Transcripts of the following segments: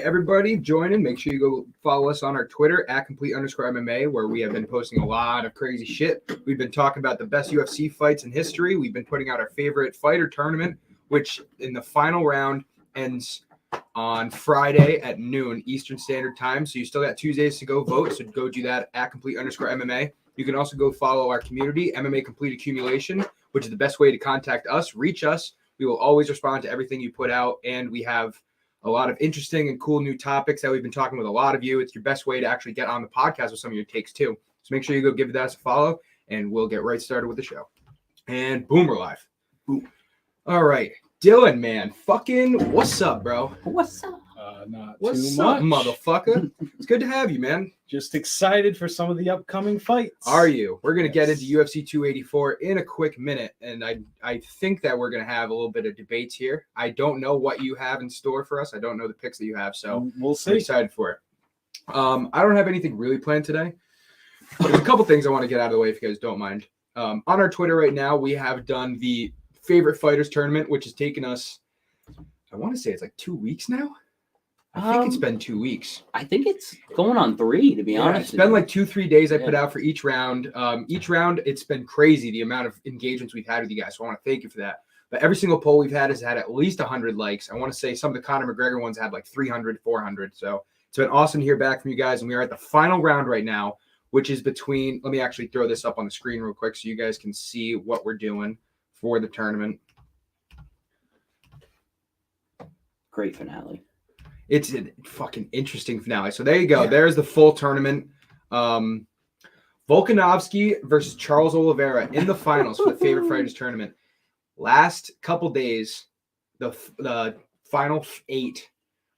everybody joining. Make sure you go follow us on our Twitter at @complete_MMA, where we have been posting a lot of crazy shit. We've been talking about the best UFC fights in history. We've been putting out our favorite fighter tournament, which in the final round ends on Friday at noon Eastern Standard Time. So you still got Tuesdays to go vote. So go do that at @complete_MMA. You can also go follow our community, MMA Complete Accumulation, which is the best way to contact us, reach us. We will always respond to everything you put out, and we have a lot of interesting and cool new topics that we've been talking with a lot of you. It's your best way to actually get on the podcast with some of your takes too. So make sure you go give that a follow, and we'll get right started with the show. And boom, we're live. Boom. All right. Dylan, man, fucking what's up, bro? What's up? Not What's too up, much. motherfucker? It's good to have you, man. Just excited for some of the upcoming fights. Are you? We're going to get Yes. into UFC 284 in a quick minute, and I think that we're going to have a little bit of debates here. I don't know what you have in store for us. I don't know the picks that you have, so We'll I'm see. excited for it. I don't have anything really planned today, but there's a couple things I want to get out of the way if you guys don't mind. On our Twitter right now, we have done the favorite fighters tournament, which has taken us, I want to say it's like 2 weeks now. I think it's been 2 weeks. I think it's going on 3, to be honest. It's been like 2-3 days I Yeah. put out for each round. Each round, it's been crazy the amount of engagements we've had with you guys. So I want to thank you for that. But every single poll we've had has had at least 100 likes. I want to say some of the Conor McGregor ones had like 300, 400. So it's been awesome to hear back from you guys. And we are at the final round right now, which is between, let me actually throw this up on the screen real quick so you guys can see what we're doing for the tournament. Great finale. It's a fucking interesting finale. So there you go. Yeah. There's the full tournament. Volkanovski versus Charles Oliveira in the finals for the favorite fighters tournament. Last couple days, the final 8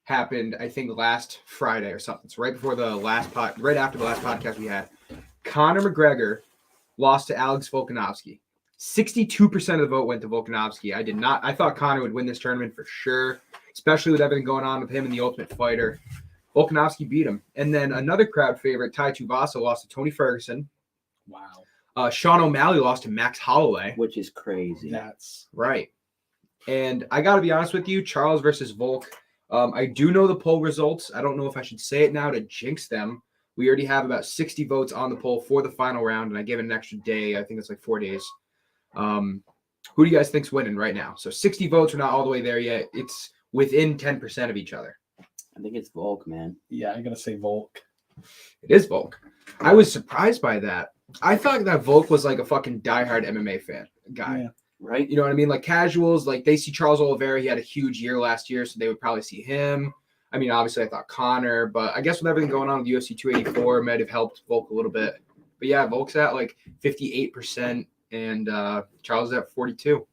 happened, I think, last Friday or something. So right before the last right after the last podcast we had, Conor McGregor lost to Alex Volkanovski. 62% of the vote went to Volkanovski. I thought Conor would win this tournament for sure, especially with everything going on with him and the Ultimate Fighter. Volkanovski beat him. And then another crowd favorite, Tai Tuivasa, lost to Tony Ferguson. Wow. Sean O'Malley lost to Max Holloway. Which is crazy. That's Right. And I got to be honest with you, Charles versus Volk. I do know the poll results. I don't know if I should say it now to jinx them. We already have about 60 votes on the poll for the final round, and I gave it an extra day. I think it's like 4 days. Who do you guys think's winning right now? So 60 votes. We're not all the way there yet. It's within 10% of each other. I think it's Volk, man. yeah. I gotta say Volk. It is Volk. I was surprised by that. I thought that Volk was like a fucking diehard MMA fan guy. Yeah. Right? You know what I mean? Like casuals, like they see Charles Oliveira. He had a huge year last year, so they would probably see him. I mean, obviously I thought Conor, but I guess with everything going on with UFC 284 might have helped Volk a little bit. But yeah, Volk's at like 58%. And Charles is at 42.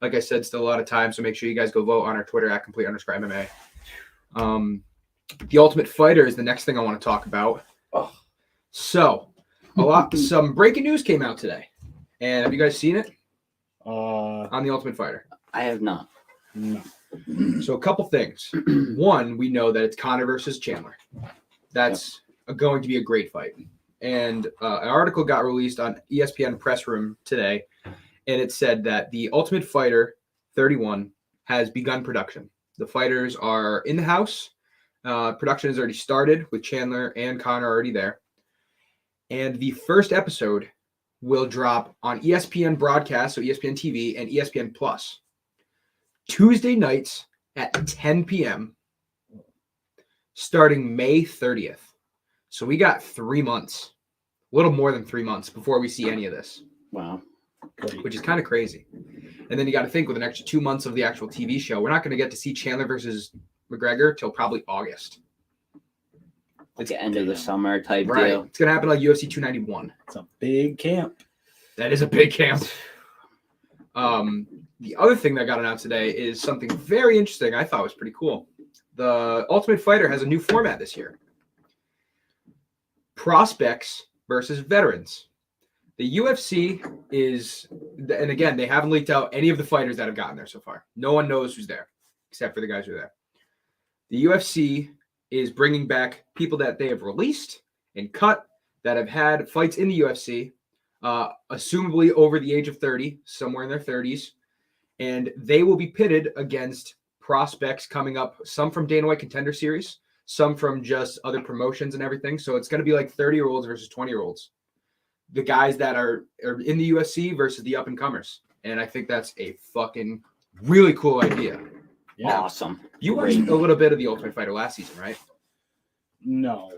Like I said, still a lot of time, so make sure you guys go vote on our Twitter at @complete_MMA. The Ultimate Fighter is the next thing I want to talk about. Oh. So, some breaking news came out today, and have you guys seen it on the Ultimate Fighter? I have not. No. So, a couple things. One, we know that it's Conor versus Chandler. That's going to be a great fight. And an article got released on ESPN Press Room today, and it said that the Ultimate Fighter 31 has begun production. The fighters are in the house. Production has already started with Chandler and Conor already there. And the first episode will drop on ESPN broadcast, so ESPN TV and ESPN Plus, Tuesday nights at 10 p.m. starting May 30th. So we got 3 months, a little more than 3 months before we see any of this, Wow. which is kind of crazy. And then you got to think with an extra 2 months of the actual TV show, we're not going to get to see Chandler versus McGregor till probably August. Like the end of the summer type Right. deal. It's going to happen like UFC 291. It's a big camp. That is a big camp. The other thing that got announced today is something very interesting I thought was pretty cool. The Ultimate Fighter has a new format this year. Prospects versus veterans. The UFC is, and again, they haven't leaked out any of the fighters that have gotten there so far. No one knows who's there, except for the guys who are there. The UFC is bringing back people that they have released and cut that have had fights in the UFC, assumably over the age of 30, somewhere in their 30s, and they will be pitted against prospects coming up, some from Dana White Contender Series, some from just other promotions and everything. So it's going to be like 30-year-olds versus 20-year-olds. The guys that are in the UFC versus the up-and-comers. And I think that's a fucking really cool idea. Yeah. Awesome. You watched a little bit of The Ultimate Fighter last season, right? No.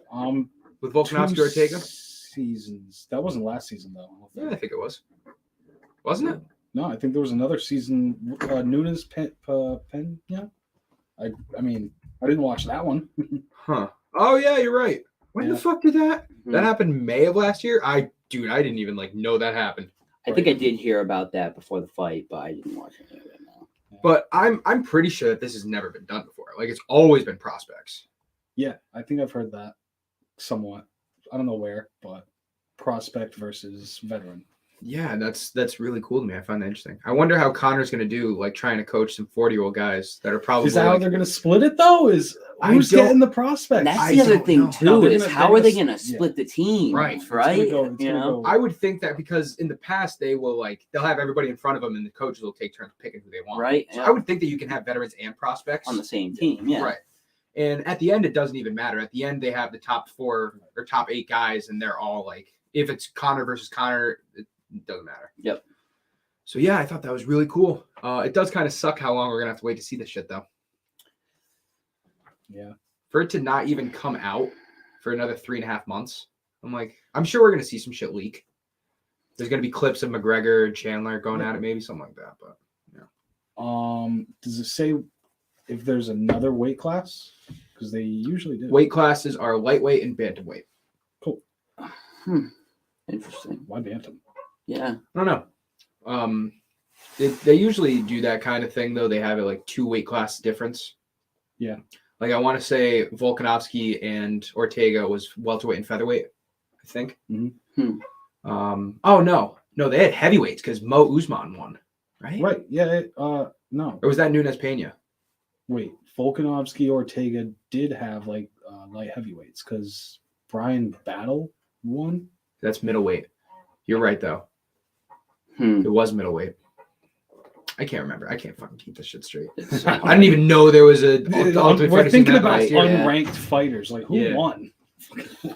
With Volkanovski Ortega? Seasons. That wasn't last season, though. Yeah, I think it was. Wasn't it? No, I think there was another season. Nunes Pen. Yeah. I mean, I didn't watch that one. Huh. Oh, yeah, you're right. When the fuck did that? Mm-hmm. That happened May of last year? I didn't even know that happened. I think I did hear about that before the fight, but I didn't watch any of it now. But I'm pretty sure that this has never been done before. Like, it's always been prospects. Yeah, I think I've heard that somewhat. I don't know where, but prospect versus veteran. Yeah, that's really cool to me. I find that interesting. I wonder how Connor's going to do, like, trying to coach some 40-year-old guys that are probably. Is that how they're going to split it, though? Who's getting the prospect? That's the other thing, too, No, is how are they going to split the team? Right. I I would think that because in the past they'll have everybody in front of them and the coaches will take turns picking who they want. Right. So I would think that you can have veterans and prospects on the same team. Yeah. Right. And at the end, it doesn't even matter. At the end, they have the top 4 or top 8 guys, and they're all like, if it's Connor versus Connor, it doesn't matter. Yep. So yeah, I thought that was really cool. It does kind of suck how long we're gonna have to wait to see this shit, though. Yeah. For it to not even come out for another 3.5 months, I'm sure we're gonna see some shit leak. There's gonna be clips of McGregor and Chandler going at it, maybe something like that. But yeah. Does it say if there's another weight class? Because they usually do. Weight classes are lightweight and bantamweight. Cool. Interesting. Why bantam? Yeah. I don't know. They usually do that kind of thing, though. They have it like 2 weight class difference. Yeah. Like, I want to say Volkanovski and Ortega was welterweight and featherweight, I think. Mm-hmm. Oh, no, they had heavyweights because Mo Usman won, right? Right. Yeah. No. Or was that Nunes Pena? Wait. Volkanovski Ortega did have light heavyweights because Brian Battle won. That's middleweight. You're right, though. It was middleweight. I can't remember. I can't fucking keep this shit straight. I didn't even know there was a. We're thinking about unranked fighters. Like, who won?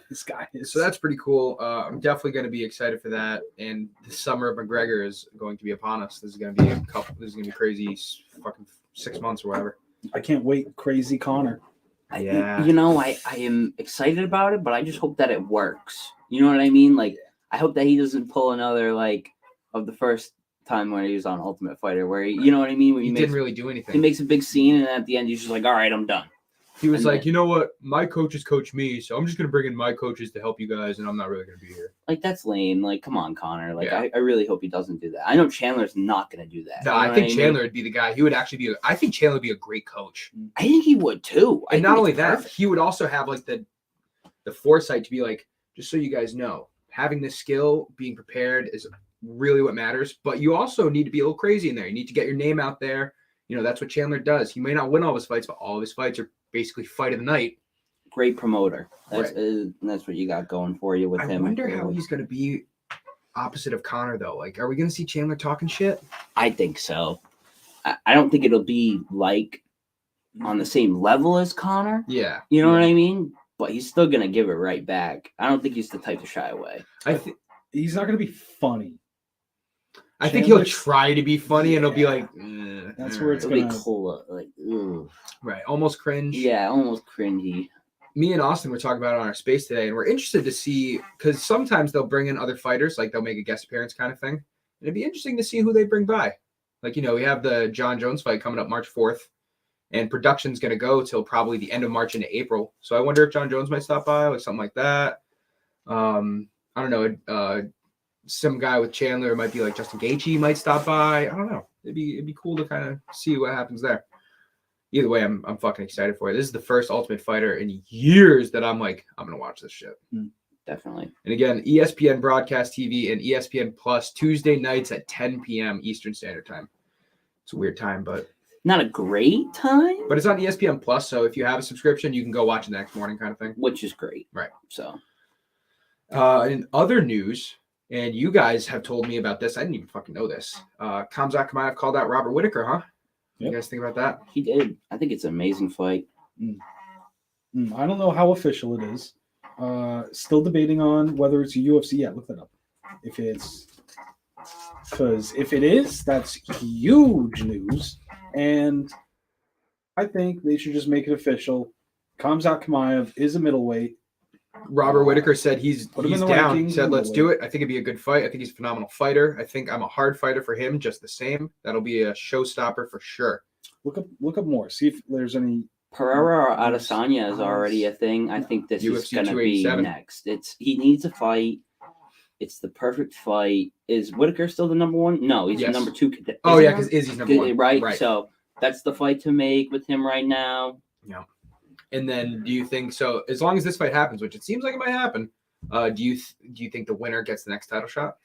This guy is. So that's pretty cool. I'm definitely going to be excited for that. And the summer of McGregor is going to be upon us. This is going to be This is going to be crazy. Fucking 6 months or whatever. I can't wait. Crazy Connor. Yeah. I am excited about it, but I just hope that it works. You know what I mean? Like, I hope that he doesn't pull another of the first time when he was on Ultimate Fighter, where you know what I mean? When he didn't really do anything. He makes a big scene, and at the end, he's just like, "All right, I'm done." He was you know what? My coaches coach me, so I'm just gonna bring in my coaches to help you guys, and I'm not really gonna be here. Like, that's lame. Like, come on, Connor. Like, I really hope he doesn't do that. I know Chandler's not gonna do that. No, I think Chandler would be the guy. He would actually be. I think Chandler would be a great coach. I think he would too. And not only that, he would also have the foresight to be like, just so you guys know, having this skill, being prepared is really what matters. But you also need to be a little crazy in there. You need to get your name out there. That's what Chandler does. He may not win all his fights, but all of his fights are basically fight of the night. Great promoter. That's right. That's what you got going for you with him. I wonder how he's going to be opposite of Connor, though. Like, are we going to see Chandler talking shit? I think so. I don't think it'll be on the same level as Connor. Yeah. You know what I mean? But he's still going to give it right back. I don't think he's the type to shy away. He's not going to be funny. I think he'll try to be funny, and it'll be like, that's where it's going to be cool. Right, almost cringe. Yeah, almost cringy. Me and Austin were talking about it on our space today, and we're interested to see, because sometimes they'll bring in other fighters, like they'll make a guest appearance kind of thing. And it'd be interesting to see who they bring by. Like, we have the John Jones fight coming up March 4th, and production's going to go till probably the end of March into April. So I wonder if John Jones might stop by, like something like that. I don't know. Some guy with Chandler might be like Justin Gaethje might stop by. I don't know. It'd be cool to kind of see what happens there. Either way, I'm fucking excited for it. This is the first Ultimate Fighter in years that I'm gonna watch this shit. Definitely. And again, ESPN Broadcast TV and ESPN Plus Tuesday nights at 10 p.m. Eastern Standard Time. It's a weird time, but not a great time. But it's on ESPN Plus, so if you have a subscription, you can go watch it the next morning, kind of thing. Which is great, right? So, in other news. And you guys have told me about this. I didn't even fucking know this. Khamzat Chimaev called out Robert Whittaker, huh? You guys think about that? He did. I think it's an amazing fight. I don't know how official it is. Still debating on whether it's a UFC. Yeah, look that up. If it is, that's huge news. And I think they should just make it official. Khamzat Chimaev is a middleweight. Robert Whitaker said he's Put him in the down. rankings He said, and let's we'll do it. I think it'd be a good fight. I think he's a phenomenal fighter. I think I'm a hard fighter for him, just the same. That'll be a showstopper for sure. Look up more. See if there's any. Pereira or Adesanya is already a thing. I think this is UFC going to be 287. next. He needs a fight. It's the perfect fight. Is Whitaker still the number one? No, he's Yes. the number two. Oh, yeah, because Izzy's number one. Right. So that's the fight to make with him right now. Yeah. And then do you think so? As long as this fight happens, which it seems like it might happen, do you think the winner gets the next title shot?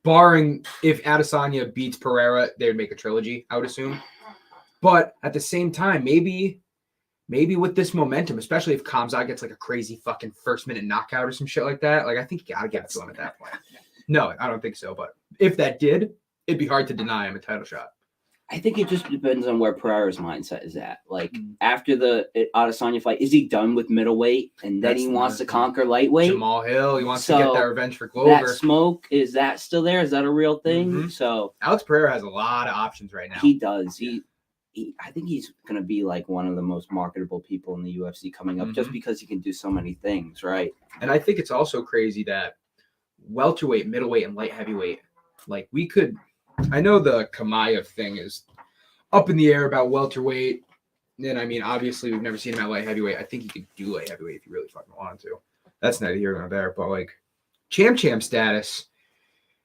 Barring if Adesanya beats Pereira, they would make a trilogy, I would assume. But at the same time, maybe with this momentum, especially if Khamzat gets like a crazy fucking first-minute knockout or some shit like that, like I think you gotta give it to him at that point. No, I don't think so. But if that did, it'd be hard to deny him a title shot. I think it just depends on where Pereira's mindset is at. Like after the Adesanya fight, is he done with middleweight and then he wants to conquer lightweight? Jamal Hill, he wants to get that revenge for Glover. That smoke, is that still there? Is that a real thing? Mhm. So Alex Pereira has a lot of options right now. he does. I think he's going to be like one of the most marketable people in the UFC coming up just because he can do so many things, right? And I think it's also crazy that welterweight, middleweight, and light heavyweight, like we could, I know the Chimaev thing is up in the air about welterweight. And I mean, obviously we've never seen him at light heavyweight. I think he could do light heavyweight if he really fucking wanted to. That's neither here nor there, but like champ status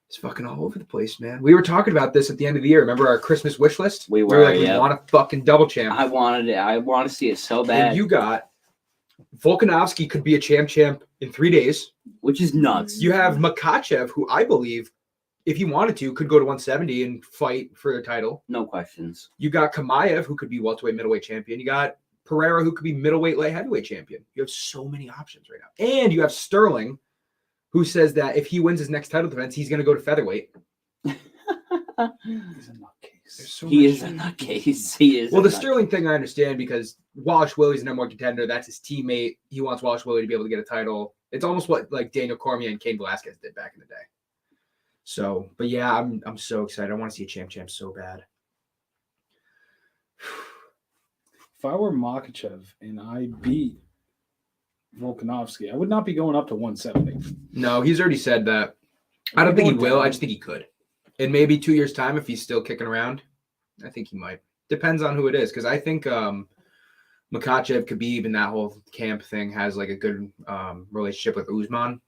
is fucking all over the place, man. We were talking about this at the end of the year. Remember our Christmas wish list? We were like, we want a fucking double champ. I wanted it. I want to see it so bad. And you got Volkanovski could be a champ in 3 days. Which is nuts. You have Makhachev, who I believe, if he wanted to, could go to 170 and fight for a title. No questions. You got Chimaev, who could be welterweight, middleweight champion. You got Pereira, who could be middleweight, light heavyweight champion. You have so many options right now. And you have Sterling, who says that if he wins his next title defense, he's going to go to featherweight. He's a nutcase. He is a nutcase. He is. Well, the Sterling thing I understand because Wallace Willie's the number one contender. That's his teammate. He wants Wallace Willie to be able to get a title. It's almost what like Daniel Cormier and Cain Velasquez did back in the day. So, but yeah, I'm so excited. I want to see a champ so bad. If I were Makhachev and I beat Volkanovski, I would not be going up to 170. No, he's already said that. I don't think he will. I just think he could. In maybe 2 years' time, if he's still kicking around, I think he might. Depends on who it is, because I think Makhachev, Khabib, and that whole camp thing has like a good relationship with Usman.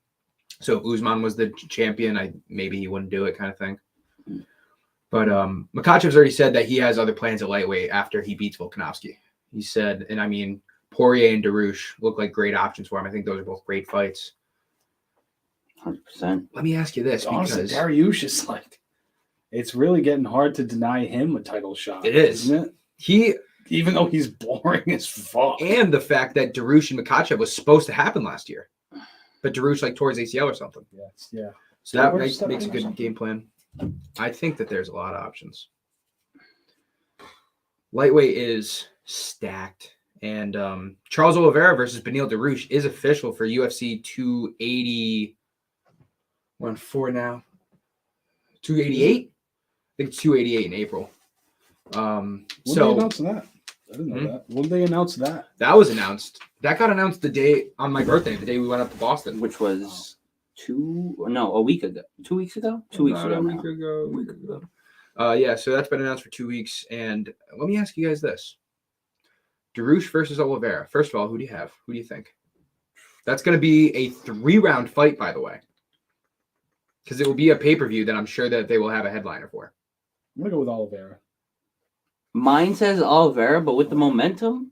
So if Usman was the champion, maybe he wouldn't do it, kind of thing. But Makhachev's already said that he has other plans at lightweight after he beats Volkanovski. He said, and I mean, Poirier and Darush look like great options for him. I think those are both great fights. 100%. Let me ask you this, Honestly, because Dariush is like, it's really getting hard to deny him a title shot. It is. Isn't it? even though he's boring as fuck. And the fact that Darush and Makhachev was supposed to happen last year. But Darush like tore his ACL or something. Yes, yeah. So that Or makes something a or good something. game plan. I think that there's a lot of options. Lightweight is stacked. And Charles Oliveira versus Beneil Dariush is official for UFC 280. We're on 4 now. 288? I think it's 288 in April. When they So announce that? I didn't know that. When they announce that? that was announced. That got announced the day on my birthday, the day we went up to Boston. Which was a week ago. 2 weeks ago? 2 weeks About ago. a week ago. Yeah, so that's been announced for 2 weeks. And let me ask you guys this. Dariush versus Oliveira. First of all, who do you have? Who do you think? That's going to be a 3-round fight, by the way. Because it will be a pay-per-view that I'm sure that they will have a headliner for. I'm going to go with Oliveira. Mine says Oliveira, but with the momentum,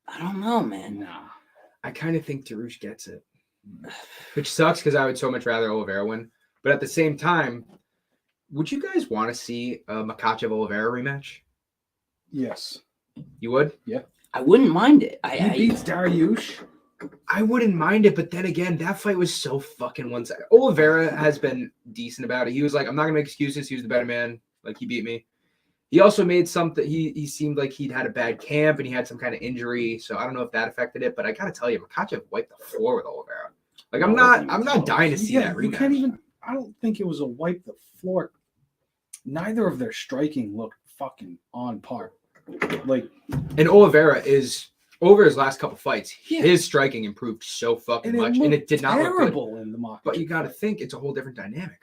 I don't know, man. Nah. I kind of think Dariush gets it. Which sucks because I would so much rather Oliveira win. But at the same time, would you guys want to see a Makhachev-Oliveira rematch? Yes. You would? I wouldn't mind it. He beats Dariush. I wouldn't mind it, but then again, that fight was so fucking one-sided. Oliveira has been decent about it. He was like, I'm not going to make excuses. He was the better man. Like, he beat me. He also made something. He seemed like he'd had a bad camp and he had some kind of injury. So I don't know if that affected it. But I gotta tell you, Makhachev wiped the floor with Oliveira. Like No, I'm it wasn't not even dying to close. see that you rematch. can't even. I don't think it was a wipe the floor. Neither of their striking looked fucking on par. Like, And Oliveira is over his last couple fights. Yeah. His striking improved so fucking and much, it and it did not look good. terrible in the mock. But you got to think it's a whole different dynamic.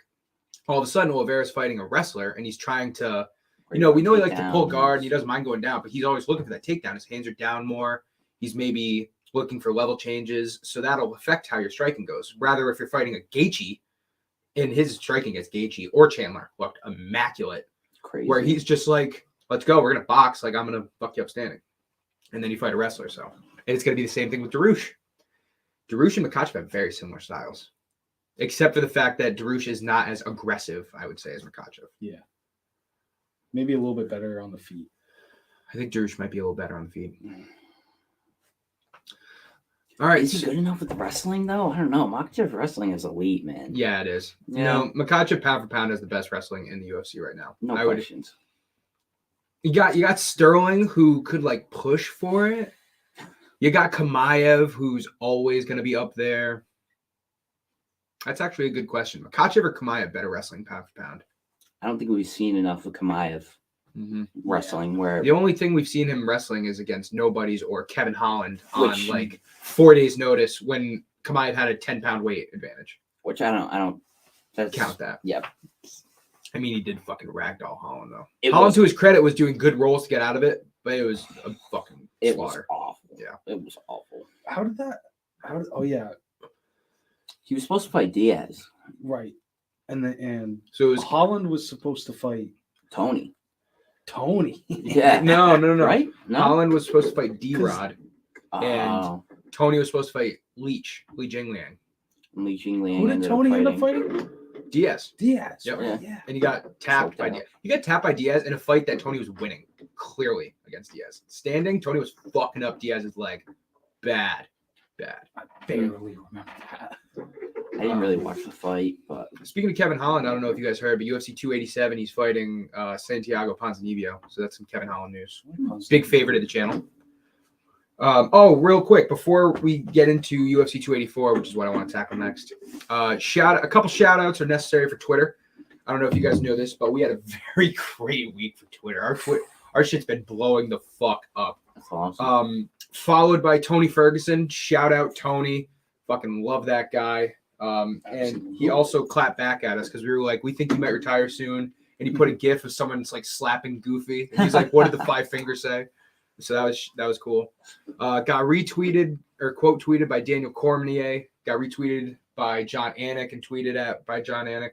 All of a sudden, Oliveira's fighting a wrestler, and he's trying to, we know he likes to pull guard, and he doesn't mind going down, but he's always looking for that takedown. His hands are down more. He's maybe looking for level changes, so that'll affect how your striking goes. Rather, if you're fighting a Gaethje, and his striking against Gaethje or Chandler looked immaculate, Crazy. where he's just like, let's go, we're going to box, like I'm going to fuck you up standing. And then you fight a wrestler, so. And it's going to be the same thing with Darush. Darush and Makhachev have very similar styles. Except for the fact that Darush is not as aggressive, I would say, as Makhachev. Yeah. Maybe a little bit better on the feet. I think Darush might be a little better on the feet. All right. Is he good enough with the wrestling though? I don't know. Makhachev wrestling is elite, man. Yeah, it is. Yeah. No, Makhachev pound for pound has the best wrestling in the UFC right now. No I would. questions. You got Sterling, who could like push for it. You got Kamaev, who's always going to be up there. That's actually a good question. Makhachev or Kamaev better wrestling pound for pound? I don't think we've seen enough of Kamaev wrestling where The only thing we've seen him wrestling is against nobodies or Kevin Holland on Which- like 4 days notice when Kamaev had a 10-pound weight advantage. which I don't that's, Count that. Yep. I mean, he did fucking ragdoll Holland though. It Holland, was, to his credit, was doing good rolls to get out of it, but it was a fucking it was slaughter. awful. Yeah. It was awful. Oh yeah, He was supposed to fight Diaz. right. And So it was Holland was supposed to fight Tony. Tony. Yeah. no. Right? No. Holland was supposed to fight D-Rod. and- Oh, Tony was supposed to fight Li Jingliang. Li Jingliang Who did ended Tony end up up fighting? Diaz. Diaz. Yep. Right? Yeah. Yeah. And he got tapped by out. Diaz. He got tapped by Diaz in a fight that Tony was winning clearly against Diaz. Standing, Tony was fucking up Diaz's leg. Bad. I barely remember that. I didn't really watch the fight, but Speaking of Kevin Holland, I don't know if you guys heard, but UFC 287, he's fighting Santiago Ponzinibbio. So that's some Kevin Holland news. Big favorite of the channel. Real quick, before we get into UFC 284, which is what I want to tackle next, a couple shout outs are necessary for Twitter. I don't know if you guys know this, but we had a very great week for Twitter. Our shit's been blowing the fuck up. that's awesome. Followed by Tony Ferguson. Shout out Tony. Fucking love that guy. And he also clapped back at us because we were like, we think you might retire soon. And he put a gif of someone that's like slapping Goofy. And he's like, what did the 5 fingers say? So that was cool. Got retweeted or quote tweeted by Daniel Cormier. Got retweeted by John Anik and tweeted at by John Anik.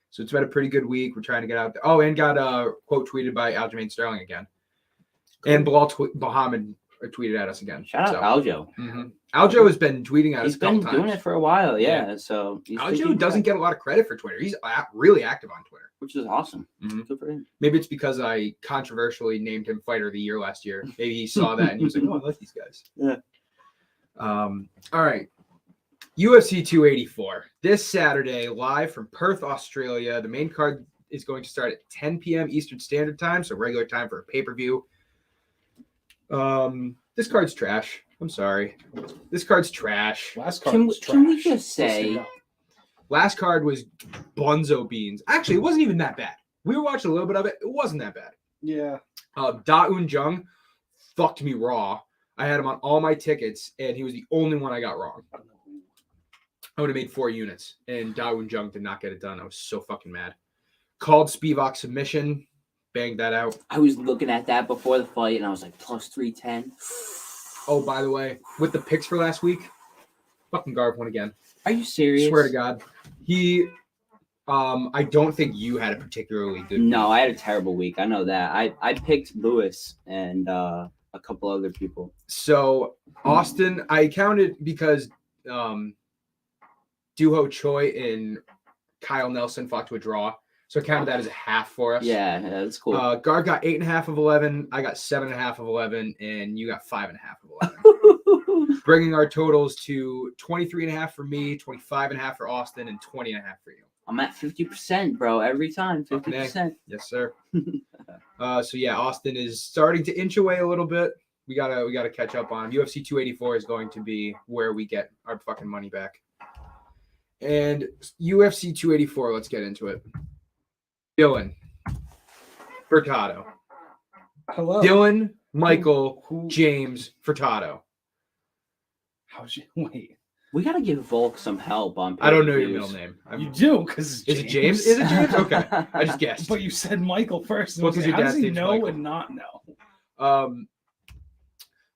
So it's been a pretty good week. We're trying to get out there. Oh, and got quote tweeted by Aljamain Sterling again. Cool. And Bilal Muhammad tweeted at us again. Shout out Aljo. Mm-hmm. Aljo has been tweeting at us. He's been doing it for a while, yeah. So Aljo doesn't get a lot of credit for Twitter. He's really active on Twitter, which is awesome. Mm-hmm. Good for him. Maybe it's because I controversially named him Fighter of the Year last year. Maybe he saw that and he was like, "Oh, I like these guys." Yeah. All right. UFC 284 this Saturday, live from Perth, Australia. The main card is going to start at 10 p.m. Eastern Standard Time, so regular time for a pay-per-view. This card's trash. I'm sorry. This card's trash. Last card Can was we trash. just say Last card was bunzo beans. Actually, it wasn't even that bad. We were watching a little bit of it. It wasn't that bad. Yeah. Da Un Jung fucked me raw. I had him on all my tickets, and he was the only one I got wrong. I would have made 4 units, and Da Un Jung did not get it done. I was so fucking mad. Called Spivak submission. Banged that out. I was looking at that before the fight, and I was like, plus 310. Oh, by the way, with the picks for last week, fucking Garv won again. Are you serious? Swear to God. He, I don't think you had a particularly good week. No, I had a terrible week. I know that. I picked Lewis and a couple other people. So, Austin, I counted because Duho Choi and Kyle Nelson fought to a draw. So I counted that as a half for us. Yeah, that's cool. Gar got 8.5 of 11. I got 7.5 of 11, and you got 5.5 of 11. Bringing our totals to 23.5 for me, 25.5 for Austin, and 20.5 for you. I'm at 50%, bro. Every time, Fucking A. 50%. Yes, sir. So yeah, Austin is starting to inch away a little bit. We gotta catch up on him. UFC 284 is going to be where we get our fucking money back. And UFC 284, let's get into it. Dylan Furtado. Hello. Dylan Michael Who- James Furtado. How's you wait? We gotta give Volk some help on. I don't know your pay-per-views. middle name. You do because Is it James? Is it James? Okay, I just guessed. But you said Michael first. Well, 'cause your How does dad's he name's know Michael. and not know?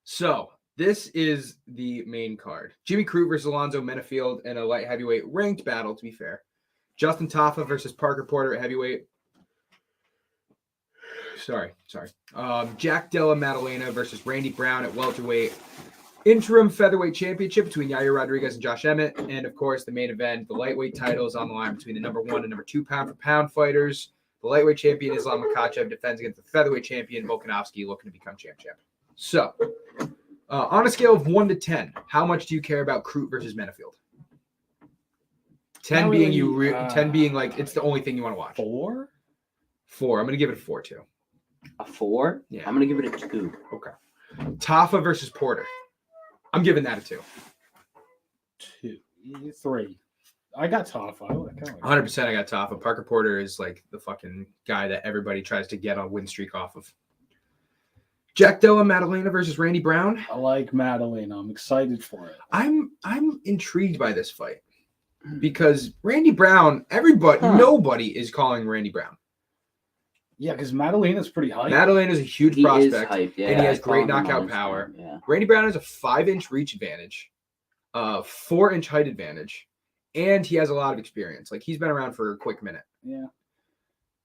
So this is the main card. Jimmy Crute versus Alonzo Menafield in a light heavyweight ranked battle, to be fair. Justin Taffa versus Parker Porter at heavyweight. Sorry. Jack Della Maddalena versus Randy Brown at welterweight. Interim featherweight championship between Yair Rodriguez and Josh Emmett. And of course, the main event, the lightweight title is on the line between the number 1 and number 2 pound for pound fighters. The lightweight champion Islam Makhachev defends against the featherweight champion Volkanovski, looking to become champ. So, on a scale of 1 to 10, how much do you care about Crute versus Menafield? 10 Not being really, 10 being like it's the only thing you want to watch. 4? 4. I'm gonna give it a 4 too. A 4? Yeah. I'm gonna give it a 2. Okay. Taffa versus Porter. I'm giving that a 2. 2. 3. I got Taffa. I kinda like 100% I got Taffa. Parker Porter is like the fucking guy that everybody tries to get a win streak off of. Jack Della Maddalena versus Randy Brown. I like Madeline. I'm excited for it. I'm intrigued by this fight because Randy Brown, nobody is calling Randy Brown. Yeah, because Madeline is pretty high. Maddalena is a huge He is prospect, hype, yeah. and he has I great follow him on knockout Instagram, power. Yeah. Randy Brown has a 5-inch reach advantage, 4-inch height advantage, and he has a lot of experience. Like he's been around for a quick minute. Yeah.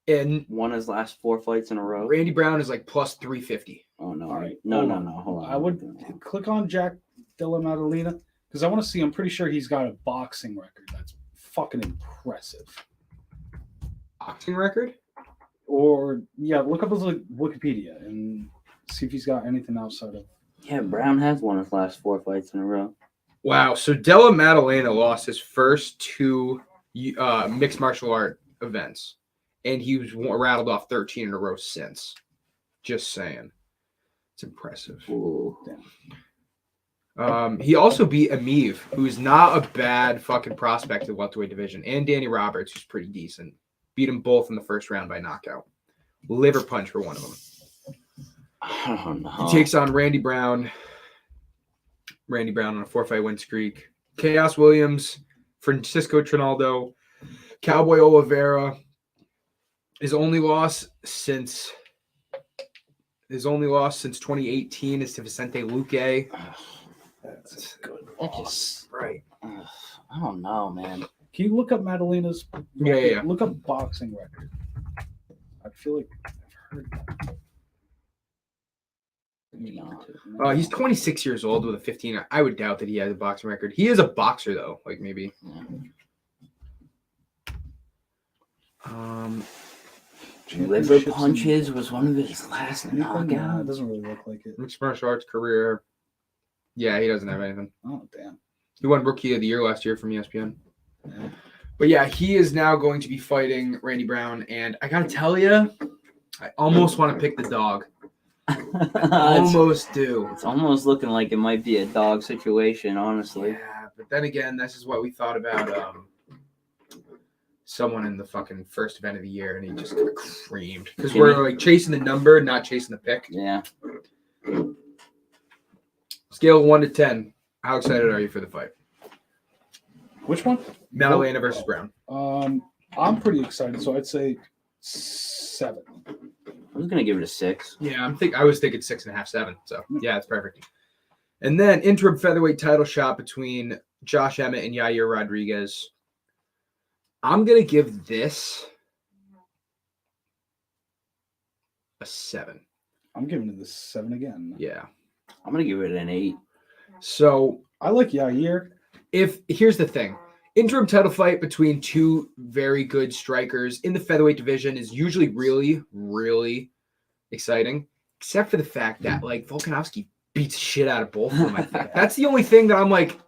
And Won his last 4 fights in a row. Randy Brown is like plus 350. Oh no! All right. No. Hold on. Hold on. I would click on Jack Della Maddalena because I want to see. I'm pretty sure he's got a boxing record that's fucking impressive. Boxing record? Or yeah, look up his Wikipedia and see if he's got anything outside of. Yeah, Brown has won his last 4 fights in a row. Wow. So Della Maddalena lost his first 2 mixed martial art events, and he was rattled off 13 in a row since. Just saying. It's impressive. Ooh. He also beat Amiv, who's not a bad fucking prospect in the welterweight division, and Danny Roberts, who's pretty decent. Beat them both in the first round by knockout. Liver punch for one of them. I don't know. He takes on Randy Brown. Randy Brown on a 4-fight win streak. Chaos Williams, Francisco Trinaldo, Cowboy Oliveira. His only loss since 2018 is to Vicente Luque. That's a good. That just Right. I don't know, man. Can you look up Madalena's? Yeah. Look up boxing record. I feel like I've heard that. He's 26 years old with a 15. I would doubt that he has a boxing record. He is a boxer though, like maybe. Yeah. Championships Liver and- punches was one of his last Anything? Nah, it knockouts. doesn't really look like it. Mixed martial arts career. Yeah, he doesn't have anything. Oh damn. He won Rookie of the Year last year from ESPN. Yeah. But yeah, he is now going to be fighting Randy Brown, and I gotta tell you, I almost want to pick the dog. Almost do. It's almost looking like it might be a dog situation, honestly. Yeah, but then again, this is what we thought about someone in the fucking first event of the year, and he just got creamed because we're like chasing the number, not chasing the pick. Yeah. Scale of 1 to 10. How excited are you for the fight? Which one? Maddalena versus Brown. I'm pretty excited, so I'd say 7. I was gonna give it a 6. Yeah, I was thinking 6.5, 7. So yeah, it's perfect. And then interim featherweight title shot between Josh Emmett and Yair Rodriguez. I'm gonna give this a 7. I'm giving it the 7 again. Yeah. I'm gonna give it an 8. So I like Yair. here's the thing. Interim title fight between 2 very good strikers in the featherweight division is usually really, really exciting, except for the fact that like Volkanovski beats shit out of both of them. I think that's the only thing that I'm like,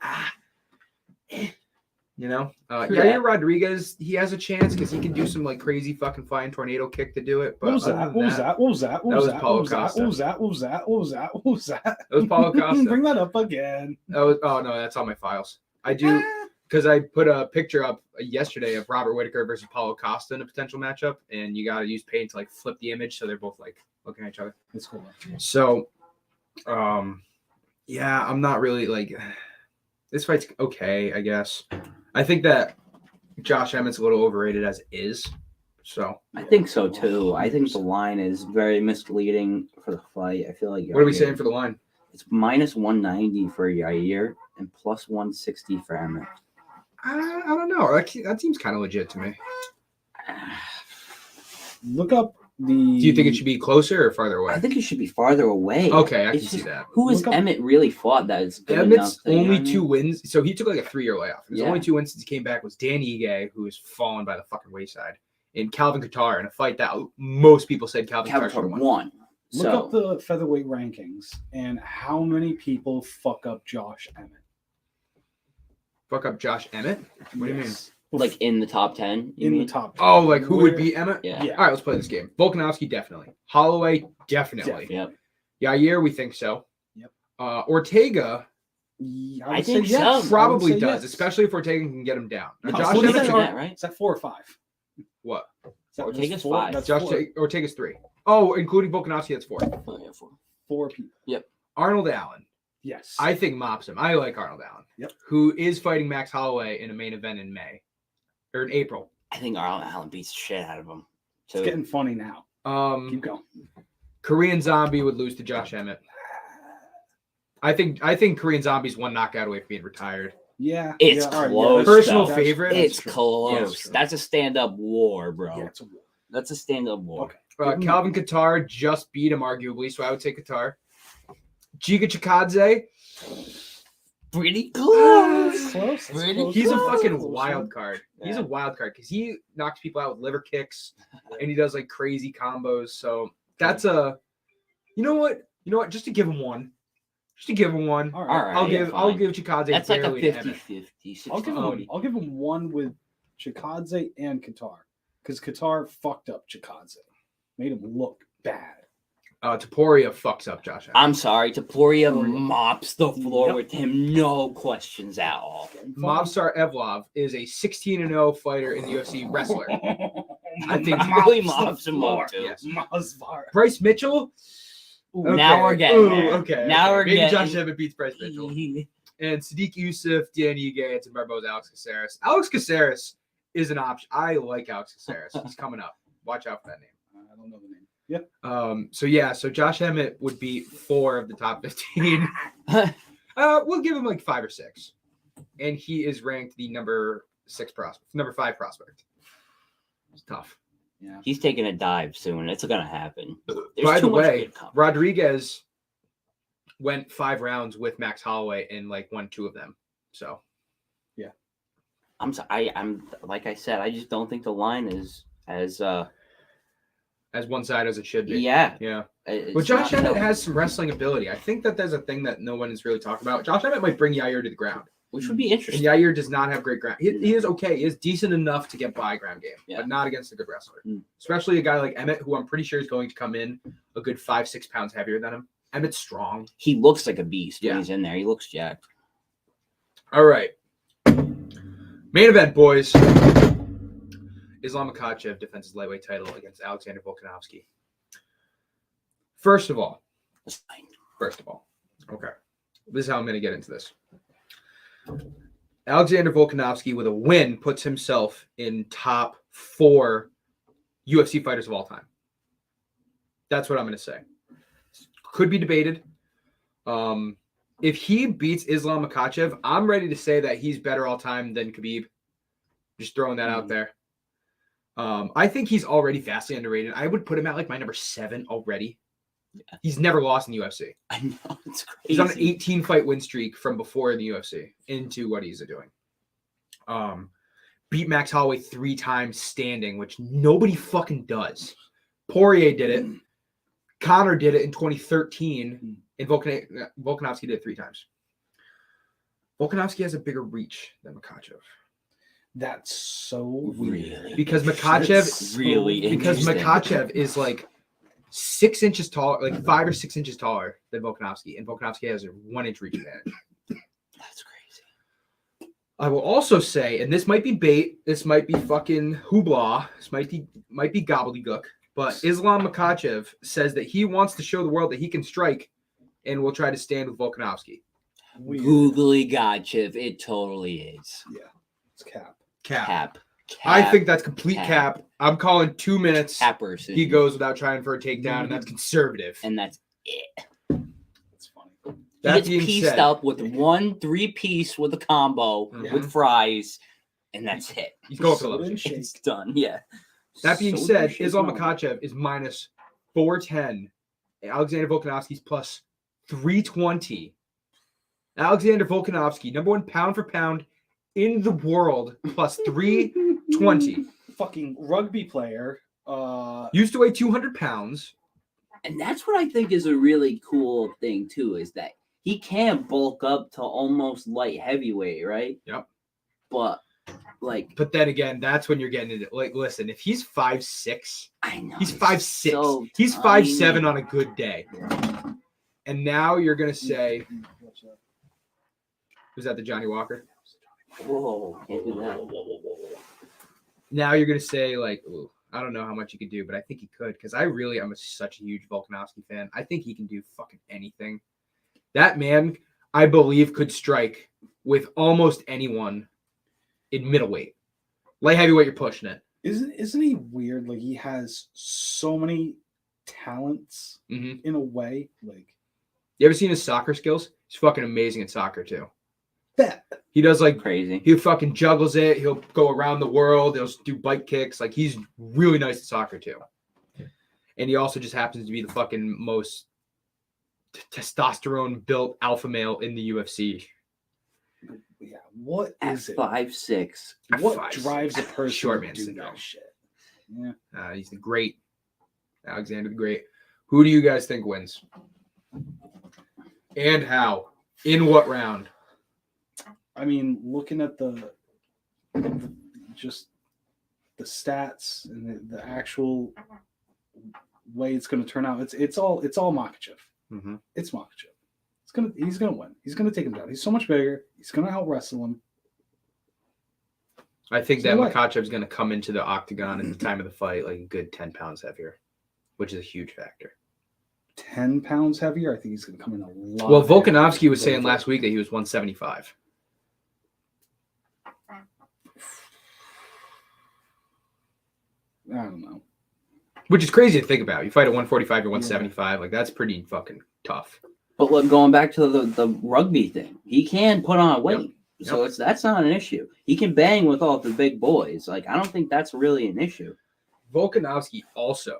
You know, True Yair that. Rodriguez, he has a chance because he can do some like crazy fucking flying tornado kick to do it. But What was other that? than What was that? What was that? What That was was that? Paulo What was that? Costa. What was that? What was that? What was that? What was that? That was Paulo Costa. Bring that up again. Oh no, that's on my files. I do because I put a picture up yesterday of Robert Whitaker versus Paulo Costa in a potential matchup, and you got to use paint to like flip the image so they're both like looking at each other. That's cool. So, yeah, I'm not really like this fight's okay, I guess. I think that Josh Emmett's a little overrated as is. So I think so too. I think the line is very misleading for the fight. I feel like what are we saying for the line? It's minus 190 for Yair and plus 160 for Emmett. I don't know. That seems kind of legit to me. Look up the. Do you think it should be closer or farther away? I think it should be farther away. Okay, I It's can see just- that. Who has Look up- Emmett really fought that is good Emmett's enough? You know only what I 2 mean? wins. So he took like a 3-year layoff. His Yeah. only 2 wins since he came back was Dan Ige, who has fallen by the fucking wayside, and Calvin Kattar in a fight that most people said Calvin Kattar should Cavalier have won. won. Look So up the featherweight rankings and how many people fuck up Josh Emmett. Fuck up Josh Emmett? What do you mean? Yes. like in the top 10. You in mean? the top? Oh, like who would Where- beat Emmett? Yeah. Yeah. All right, let's play this game. Volkanovski, definitely. Holloway, definitely. Yep. Yair, we think so. Yep. Ortega Yeah, I would think say yes. so. I would probably say does, yes. especially if Ortega can get him down. Now, The Josh what is Emmett, that? that, right? Is that 4 or 5? what? Is that Ortega's four? 5. That's Josh four. Ortega's 3. Oh, including Volkanovski, that's 4. Oh, yeah, 4. 4 people. Arnold Allen. Yes. I think mops him. I like Arnold Allen. Yep. Who is fighting Max Holloway in a main event in May or in April. I think Arnold Allen beats the shit out of him. So It's getting funny now. Keep going. Korean Zombie would lose to Josh Emmett. I think Korean Zombie's one knockout away from being retired. Yeah. It's yeah, all right, close, that's- Personal that's- favorite? that's it's true. close. Yeah, that's true. That's a stand-up war, bro. Yeah, it's a war. That's a stand-up war. Okay. Give him Calvin Kattar just beat him arguably, so I would say Kattar. Giga Chikadze, Pretty That's close. close. That's Really? close. he's a Close. fucking Close. wild card. He's Yeah. a wild card because he knocks people out with liver kicks and he does like crazy combos. So that's a, you know what? Just to give him one. All right. All right. I'll yeah, give fine. Chikadze That's like a barely to Emmett. 50-50, I'll give 60-40. him. I'll give him one with Chikadze and Qatar because Qatar fucked up Chikadze, made him look bad. Topuria fucks up Josh Emmett. I'm sorry, Taporia Taporia. mops the floor Yep. with him, no questions at all. Mobstar Evlov is a 16-0 fighter in the UFC wrestler. I think he really mops him up too. Yes. Mosvar. Bryce Mitchell. Ooh, Now we're getting Ooh, there. okay. Now we're Maybe getting. Josh Emmett beats Bryce Mitchell. And Sadiq Youssef, Dan Ige, Anton Barboza, Alex Caceres. Alex Caceres is an option. I like Alex Caceres. He's coming up. Watch out for that name. I don't know the name. Yeah. So Josh Emmett would be 4 of the top 15. We'll give him like 5 or 6. And he is ranked the number 5 prospect. It's tough. Yeah. He's taking a dive soon. It's gonna happen. There's By too the much way, good competition. Rodriguez went 5 rounds with Max Holloway and like won 2 of them. So I'm sorry. I'm like I said. I just don't think the line is as as one-sided as it should be. yeah. Yeah. it's But Josh not- Emmett has some wrestling ability. I think that there's a thing that no one has really talked about. Josh Emmett might bring Yair to the ground. which would be And interesting. Yair does not have great ground. He is okay. He is decent enough to get by ground game, Yeah. but not against a good wrestler. Mm. Especially a guy like Emmett, who I'm pretty sure is going to come in a good 5-6 pounds heavier than him. Emmett's strong. He looks like a beast Yeah. when he's in there. He looks jacked. All right. Main event, boys. Islam Makhachev defends his lightweight title against Alexander Volkanovski. First of all, It's fine. okay. This is how I'm going to get into this. Alexander Volkanovski with a win puts himself in top 4 UFC fighters of all time. That's what I'm going to say. Could be debated. If he beats Islam Makhachev, I'm ready to say that he's better all time than Khabib. Just throwing that out there. I think he's already vastly underrated. I would put him at like my number 7 already. Yeah. He's never lost in the UFC. I know it's crazy. He's on an 18 fight win streak from before in the UFC into what he's doing. Beat Max Holloway 3 times standing, which nobody fucking does. Poirier did it. Conor did it in 2013, and Volkanovski did it 3 times. Volkanovski has a bigger reach than Makhachev. That's so weird. Really? Because That's Makhachev, so Really weird. because interesting. Makhachev is like 6 inches tall, like 5 or 6 inches taller than Volkanovski, and Volkanovski has a 1 inch reach advantage. That's crazy. I will also say, and this might be bait, this might be fucking hoopla, this might be gobbledygook, but Islam Makhachev says that he wants to show the world that he can strike, and will try to stand with Volkanovski. Weird. Googly gotcha. It totally is. Yeah, it's cap. Cap. Cap. I think that's complete cap. cap. I'm calling 2 minutes. Cappers. He goes without trying for a takedown, and that's conservative. And that's it. That's funny. He That gets being pieced said, up with 1 3-piece with a combo Mhm. with fries, and that's it. he's going for the Soda level. and shake. It's done. Yeah. That being Soda said, shake Islam no. Makhachev is minus 410. Alexander Volkanovski's plus 320. Alexander Volkanovski, number 1 pound for pound in the world, plus 320. Fucking rugby player. Used to weigh 200 pounds. And that's what I think is a really cool thing too, is that he can bulk up to almost light heavyweight, right? Yep. But like, But then again, that's when you're getting into like, listen, if he's 5'6", I know he's 5'6". so He's tiny. 5'7" on a good day. And now you're gonna say, was that the Johnny Walker? Whoa, can't do that. Now you're gonna say like, ooh, I don't know how much he could do, but I think he could, because I really am such a huge Volkanovski fan. I think he can do fucking anything. That man, I believe, could strike with almost anyone in middleweight. Light heavyweight, you're pushing it. Isn't he weird? Like he has so many talents Mm-hmm. in a way. Like You ever seen his soccer skills? He's fucking amazing at soccer too. that. He does like Crazy. he fucking juggles it. He'll go around the world. He'll do bike kicks. Like he's really nice at soccer too. And he also just happens to be the fucking most testosterone built alpha male in the UFC. Yeah. What At is it? 5'6". What 5'6". drives a person Short to man do syndrome. that shit? Yeah. He's the great Alexander the Great. Who do you guys think wins? And how? In what round? I mean, looking at just the stats and the actual way it's going to turn out, it's all Makhachev. Mm-hmm. It's Makhachev. He's gonna win. He's gonna take him down. He's so much bigger. He's gonna out wrestle him. I think that So what? Makhachev's going to come into the octagon at the time of the fight like a good 10 pounds heavier, which is a huge factor. 10 pounds heavier. I think he's gonna come in a lot. Well, heavier Volkanovski was than saying last week that he was 175. I don't know. Which is crazy to think about. You fight at 145 or 175. Like, that's pretty fucking tough. But look, going back to the rugby thing, he can put on weight. Yep. So that's not an issue. He can bang with all the big boys. Like, I don't think that's really an issue. Volkanovski also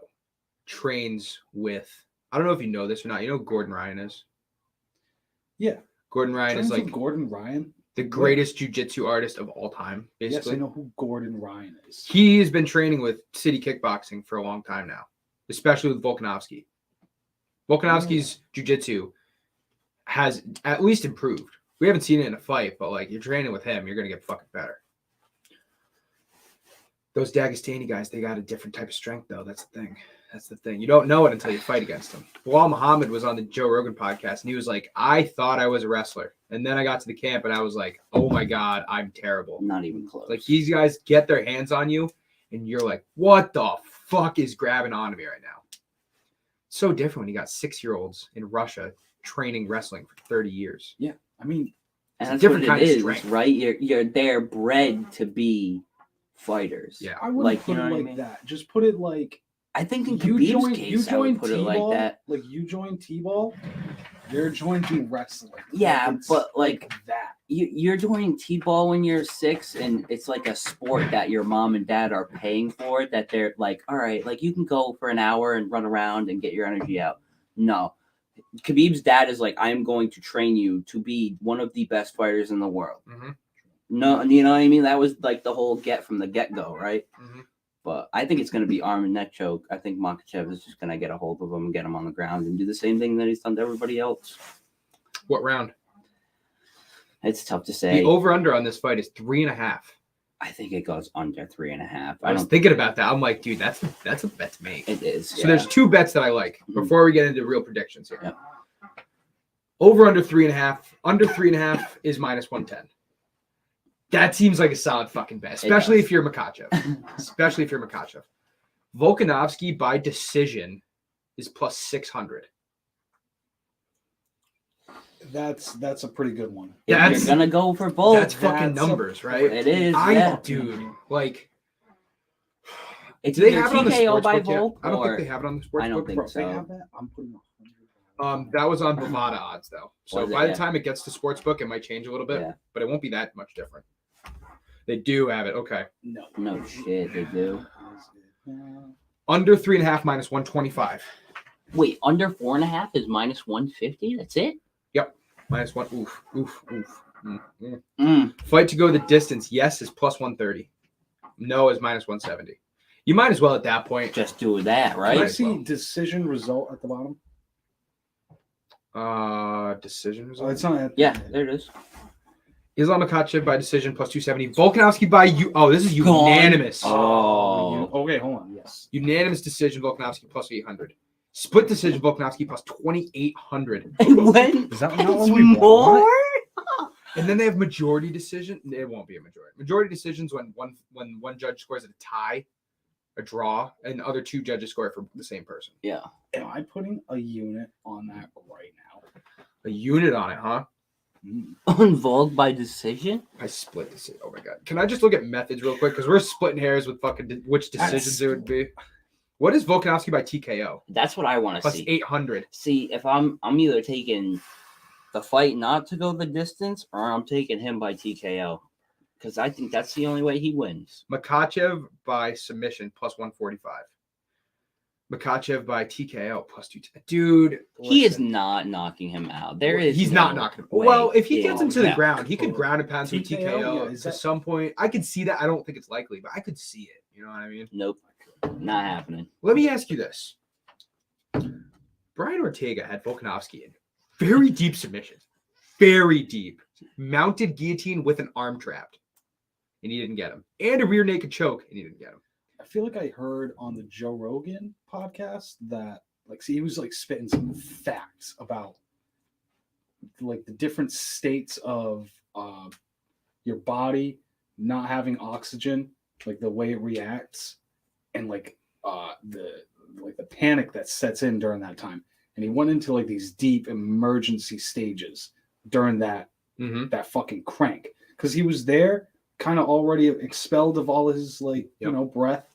trains with, I don't know if you know this or not. You know who Gordon Ryan is? Yeah. Gordon Ryan is Trains with like Gordon Ryan. the greatest jiu-jitsu artist of all time, basically. Yes, I know who Gordon Ryan is. He's been training with City Kickboxing for a long time now, especially with Volkanovski. Volkanovski's jiu-jitsu has at least improved. We haven't seen it in a fight, but like you're training with him, you're gonna get fucking better. Those Dagestani guys, they got a different type of strength, though. That's the thing. That's the thing. You don't know it until you fight against them. Bilal Muhammad was on the Joe Rogan podcast, and he was like, I thought I was a wrestler. And then I got to the camp, and I was like, oh, my God, I'm terrible. Not even close. Like, these guys get their hands on you, and you're like, what the fuck is grabbing onto me right now? So different when you got 6-year-olds in Russia training wrestling for 30 years. Yeah, I mean, and it's a that's what different it kind of is, strength. right? You're there bred to be fighters. Yeah. I wouldn't Like, put you know it what I like mean? that. Just put it like I think in you Khabib's case, I would put it like T-ball, that. like you join T-ball, you're joining wrestling. Yeah, It's but like that. you're doing T-ball when you're 6, and it's like a sport that your mom and dad are paying for. That they're like, all right, like you can go for an hour and run around and get your energy out. No, Khabib's dad is like, I'm going to train you to be one of the best fighters in the world. Mm-hmm. No, you know what I mean? That was like the whole get from the get-go, right? Mm-hmm. But I think it's going to be arm and neck choke. I think Makhachev is just going to get a hold of him and get him on the ground and do the same thing that he's done to everybody else. What round? It's tough to say. The over-under on this fight is 3.5. I think it goes under 3.5. I was thinking about that. I'm like, dude, that's a bet to make. It is. So there's two bets that I like before we get into real predictions here. Yep. Over under 3.5. Under 3.5 is -110. That seems like a solid fucking bet, especially if you're Makachev. Especially if you're Makachev. Volkanovski by decision is +600. That's a pretty good one. Yeah, You're gonna go for both. That's fucking numbers, right? It is. Dude, like, It's do they either have it on the TKO sports by book yet? Volk I don't think or- they have it on the sports I don't book. think Bro, if they so. have that, I'm putting 100. That was on Bovada odds though. So Was it? by the Yeah. time it gets to sportsbook, it might change a little bit, Yeah. but it won't be that much different. They do have it. Okay. No shit, they do. Under 3.5 -125. Wait, under 4.5 is -150. That's it. -1. Oof. Fight to go the distance. Yes is +130. No is -170. You might as well at that point. Just do that, Do I right? see decision result at the bottom? Decision Oh, result. it's not. Yeah, there it is. Islam Makhachev by decision +270. Volkanovski by you. Oh, this is unanimous. Oh. Okay, hold on. Yes. Unanimous decision. Volkanovski +800. Split decision. Volkanovski +2800. When? Is that not It's what we more? want? And then they have majority decision. It won't be a majority. Majority decisions when one judge scores at a tie, a draw, and the other two judges score for the same person. Yeah. Am I putting a unit on that right now? A unit on it, huh? Involved by decision? I split decision. Oh my god! Can I just look at methods real quick? Because we're splitting hairs with fucking which decisions it would be. What is Volkanovski by TKO? That's what I want to see. +800. See, if I'm either taking the fight not to go the distance or I'm taking him by TKO. Because I think that's the only way he wins. Makhachev by submission +145. Makhachev by TKO +210. Dude, He is listen. not knocking him out. There is He's no not knocking him. way. Well, if he gets him to the Yeah. ground, he could ground and pound to a TKO, TKO yeah, is to that- some point. I could see that. I don't think it's likely, but I could see it. You know what I mean? Nope. Not happening. Let me ask you this. Brian Ortega had Volkanovski in very deep submissions. Very deep. Mounted guillotine with an arm trapped. And he didn't get him. And a rear naked choke, and he didn't get him. I feel like I heard on the Joe Rogan podcast that, like, see, he was like spitting some facts about like the different states of your body not having oxygen, like the way it reacts, and like the panic that sets in during that time. And he went into like these deep emergency stages during that that fucking crank, because he was there kind of already expelled of all his breath,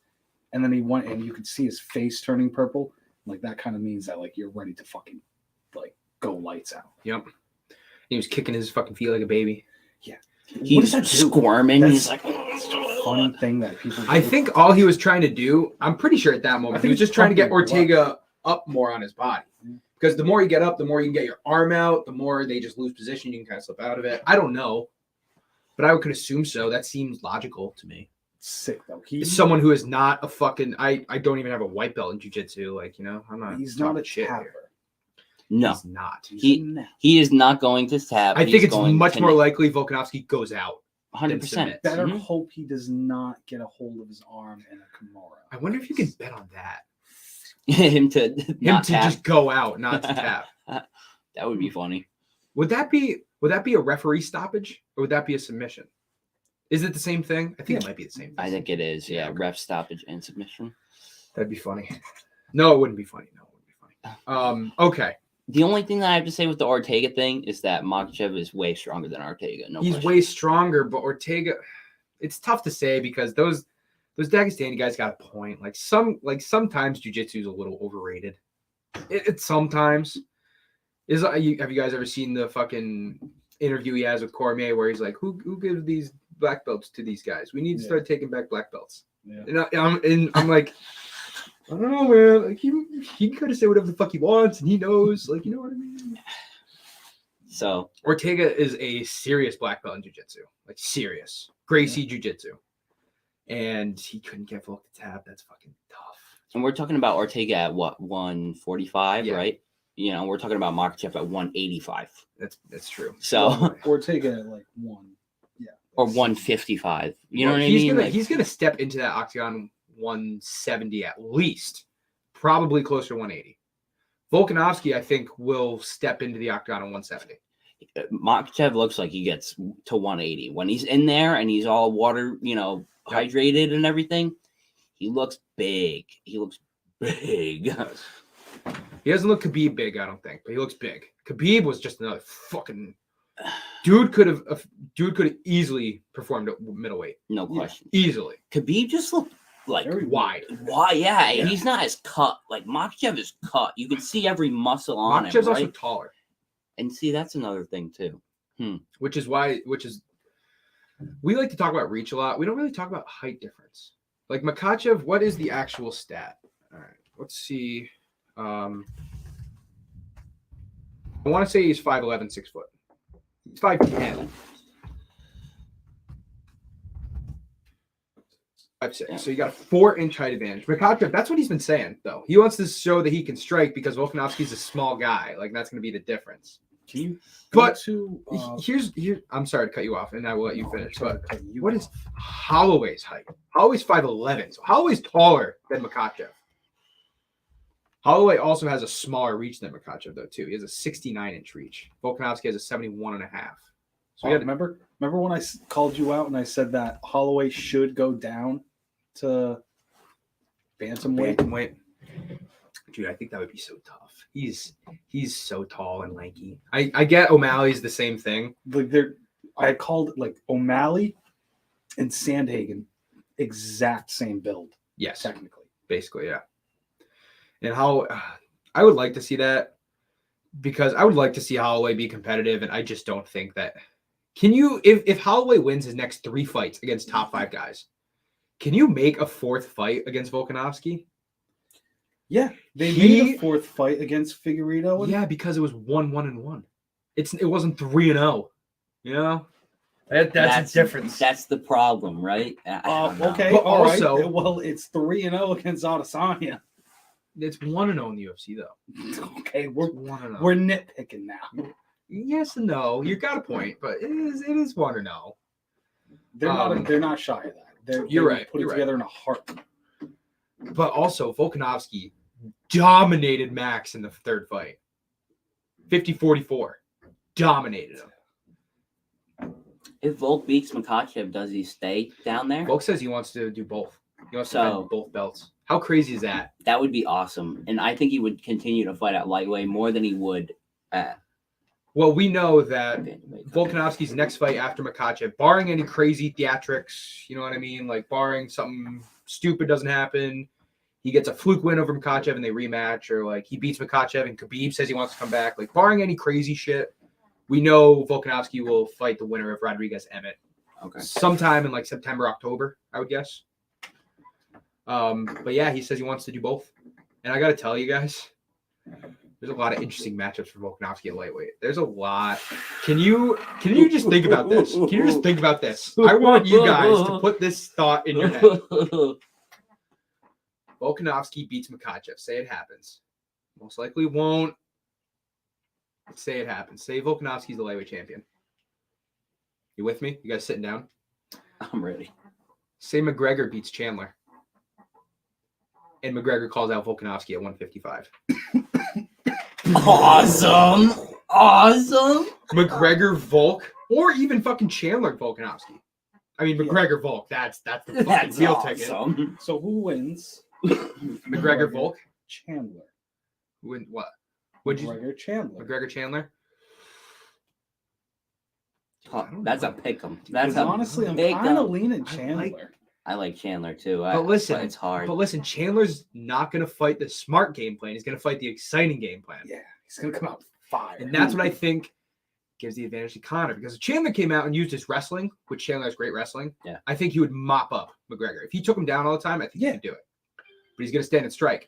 and then he went and you could see his face turning purple. Like that kind of means that like you're ready to fucking like go lights out. Yep. He was kicking his fucking feet like a baby. He's What does that do? squirming. That's He's like, Funny thing that people. I do. think all he was trying to do, I'm pretty sure at that moment, I he think was just trying to get pumping Ortega up more on his body. Because the more you get up, the more you can get your arm out, the more they just lose position, you can kind of slip out of it. I don't know. But I could assume so. That seems logical to me. sick though. As someone who is not a fucking I don't even have a white belt in jiu-jitsu. Like, you know, I'm not He's not a talking shit tapper. here. no, He's not. he is not going to tap. I He's think it's going much to more likely Volkanovski goes out. 100%. submit. Better Mhm. hope he does not get a hold of his arm in a Kimura. I wonder if you can bet on that. him to Him not to tap. just go out, not to tap. That would be funny. Would that be a referee stoppage or would that be a submission? Is it the same thing? I think it might be the same thing. I think it is. Yeah, Okay. ref stoppage and submission. That'd be funny. No, it wouldn't be funny. No, it wouldn't be funny. Okay. The only thing that I have to say with the Ortega thing is that Makhachev is way stronger than Ortega. No, He's question. way stronger, but Ortega, it's tough to say because those Dagestani guys got a point. Sometimes jiu-jitsu is a little overrated. It sometimes is. Have you guys ever seen the fucking interview he has with Cormier where he's like, who gives these black belts to these guys? We need to start taking back black belts. Yeah. And I'm like, I don't know, man. Like he could have said whatever the fuck he wants, and he knows. Like, you know what I mean? So Ortega is a serious black belt in jiu-jitsu, like serious Gracie jiu-jitsu, and he couldn't get Volk to tap. That's fucking tough. and we're talking about Ortega at what 145, Yeah. right? You know, we're talking about Makhachev at 185. That's true. So Ortega at like one. Yeah. or 155. You know Well, what I mean? He's gonna step into that octagon 170 at least, probably closer to 180. Volkanovski, I think, will step into the octagon on 170. Makhachev looks like he gets to 180 when he's in there and he's all water, hydrated and everything. He looks big. He looks big. He doesn't look Khabib big, I don't think, but he looks big. Khabib was just another fucking dude. Could have easily performed at middleweight. No question. Easily. Khabib just looked like Very wide. Why? Yeah, he's not as cut. Like Makhachev is cut. You can see every muscle on him. Makhachev's right? also taller. And see, that's another thing too. Which is we like to talk about reach a lot. We don't really talk about height difference. Like Makhachev, what is the actual stat? All right, let's see. I want to say he's 5'11", 6 foot. He's 5'10". 5'6". Yeah. So you got a 4-inch height advantage. Makhachev, that's what he's been saying, though. He wants to show that he can strike because Volkanovski's a small guy. Like, that's going to be the difference. Can you? But to, here's I'm sorry to cut you off, and I will let you finish. But what is off. Holloway's height? Holloway's 5'11". So Holloway's taller than Makhachev. Holloway also has a smaller reach than Makhachev, though, too. He has a 69-inch reach. Volkanovski has a 71.5. So remember when I called you out and I said that Holloway should go down to bantamweight? Dude, I think that would be so tough. He's so tall and lanky. I get O'Malley's the same thing. Like I called it like O'Malley and Sandhagen, exact same build. Yes, technically, basically, yeah. And how I would like to see that, because I would like to see Holloway be competitive, and I just don't think that. Can you, if Holloway wins his next 3 fights against top 5 guys, can you make a 4th fight against Volkanovski? Yeah, they made a 4th fight against Figueiredo. Yeah, because it was 1-1-1. It wasn't 3-0. You know, that's the difference. That's the problem, right? Okay, but all also, right. Well, it's 3-0 against Adesanya. It's 1-0 in the UFC, though. Okay, we're 1-0. We're nitpicking now. Yes and no. You got a point, but it is 1-0. They're not shy of that. You're right. Put it together in a heartbeat. But also, Volkanovski dominated Max in the 3rd fight. 50-44. Dominated him. If Volk beats Makhachev, does he stay down there? Volk says he wants to do both. He wants to defend both belts. How crazy is that? That would be awesome. And I think he would continue to fight at lightweight more than he would at. Well, we know that Volkanovski's next fight after Makhachev, barring any crazy theatrics, you know what I mean? Like, barring something stupid doesn't happen, he gets a fluke win over Makhachev and they rematch, or like he beats Makhachev and Khabib says he wants to come back. Like, barring any crazy shit, we know Volkanovski will fight the winner of Rodriguez-Emmett. Okay. Sometime in like September, October, I would guess. But yeah, he says he wants to do both. And I got to tell you guys, there's a lot of interesting matchups for Volkanovski at lightweight. There's a lot. Can you just think about this? Can you just think about this? I want you guys to put this thought in your head. Volkanovski beats Makhachev. Say it happens. Most likely won't. Say it happens. Say Volkanovski's the lightweight champion. You with me? You guys sitting down? I'm ready. Say McGregor beats Chandler. And McGregor calls out Volkanovski at 155. Awesome. McGregor Volk, or even fucking Chandler Volkanovski. I mean, McGregor Volk. That's the fucking deal ticket. So who wins? McGregor Volk. Chandler. Win what? McGregor Chandler. McGregor Chandler. That's a pick'em. That's honestly, I'm kind of leaning Chandler. I like Chandler too. But listen, it's hard. But listen, Chandler's not going to fight the smart game plan. He's going to fight the exciting game plan. Yeah, he's going to come out fire. And that's what I think gives the advantage to Conor. Because if Chandler came out and used his wrestling, which Chandler has great wrestling, yeah, I think he would mop up McGregor. If he took him down all the time, I think he could do it. But he's going to stand and strike.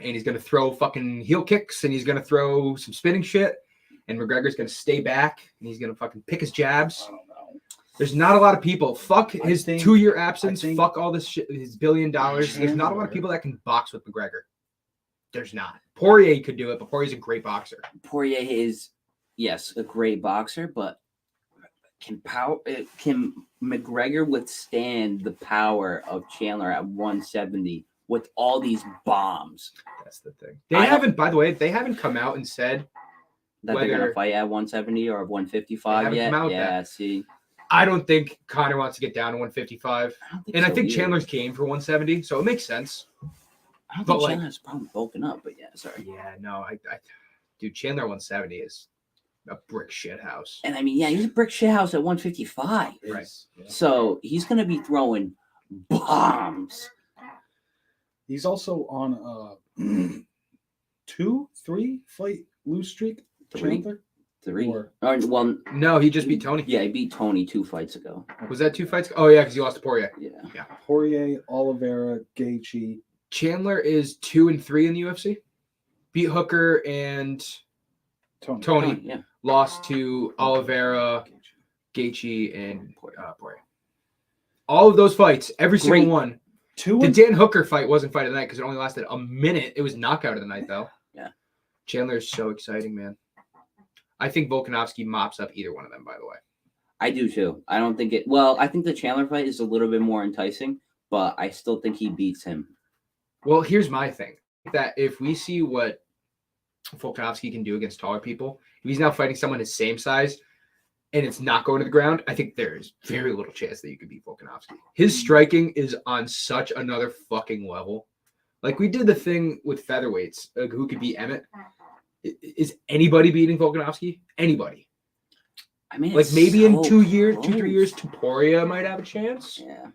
And he's going to throw fucking heel kicks, and he's going to throw some spinning shit. And McGregor's going to stay back, and he's going to fucking pick his jabs. I don't know. There's not a lot of people. Fuck his 2-year absence. Fuck all this shit. His $1 billion. There's not a lot of people that can box with McGregor. There's not. Poirier could do it, but Poirier's a great boxer. Poirier is, yes, a great boxer, but Can McGregor withstand the power of Chandler at 170 with all these bombs? That's the thing. By the way, they haven't come out and said that they're gonna fight at 170 or 155 yet. Yeah, see. I don't think Conor wants to get down to 155. I think either. Chandler's game for 170, so it makes sense. I don't think Chandler's probably bulking up, but yeah, sorry. Yeah, no, dude, Chandler 170 is a brick shit house. And I mean, yeah, he's a brick shit house at 155. Right. Yeah. So he's gonna be throwing bombs. He's also on a 2-3 fight lose streak. Chandler? 3. Or- Well, No, he just beat Tony. yeah, he beat Tony 2 fights ago. Was that 2 fights? Oh, yeah, because he lost to Poirier. Yeah. Poirier, Oliveira, Gaethje. Chandler is 2-3 in the UFC. Beat Hooker and Tony. Yeah. Lost to Oliveira, Gaethje, and Poirier. All of those fights, every single one. The Dan Hooker fight wasn't fight of the night because it only lasted a minute. It was knockout of the night, though. Yeah. Chandler is so exciting, man. I think Volkanovski mops up either one of them, by the way. I do too. I don't think it. Well, I think the Chandler fight is a little bit more enticing, but I still think he beats him. Well, here's my thing: that if we see what Volkanovski can do against taller people, if he's now fighting someone his same size, and it's not going to the ground, I think there's very little chance that you could beat Volkanovski. His striking is on such another fucking level. Like we did the thing with featherweights, who could beat Emmett. Is anybody beating Volkanovski? Anybody? I mean, like maybe in so 2 years, close. 2-3 years, Topuria might have a chance. Yeah.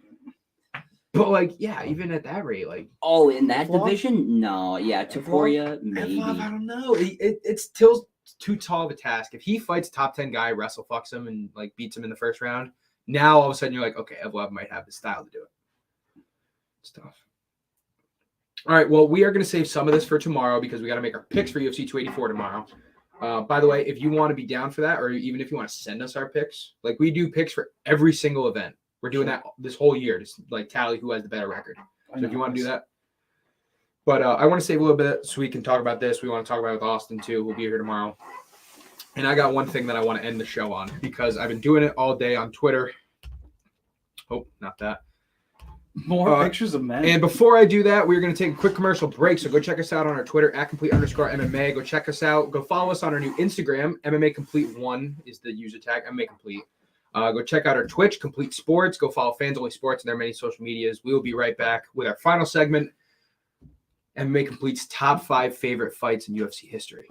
But like, yeah, even at that rate, like, Oh, in that Eflov? division, no. Yeah, Topuria, maybe. I don't know. It's still too tall of a task. If he fights top 10 guy, wrestle fucks him, and like beats him in the first round, now all of a sudden you're like, okay, Evlov might have the style to do it. It's tough. All right, well, we are going to save some of this for tomorrow because we got to make our picks for UFC 284 tomorrow. By the way, if you want to be down for that, or even if you want to send us our picks, like we do picks for every single event. We're doing that this whole year, just like tally who has the better record. So if you want to do that. But I want to save a little bit so we can talk about this. We want to talk about it with Austin too. We'll be here tomorrow. And I got one thing that I want to end the show on because I've been doing it all day on Twitter. Oh, not that. More pictures of men. And before I do that, we're going to take a quick commercial break. So go check us out on our Twitter at @complete_MMA. Go check us out. Go follow us on our new Instagram. MMA Complete 1 is the user tag. MMA Complete. Go check out our Twitch, Complete Sports. Go follow Fans Only Sports and their many social medias. We will be right back with our final segment, MMA Complete's top 5 favorite fights in UFC history.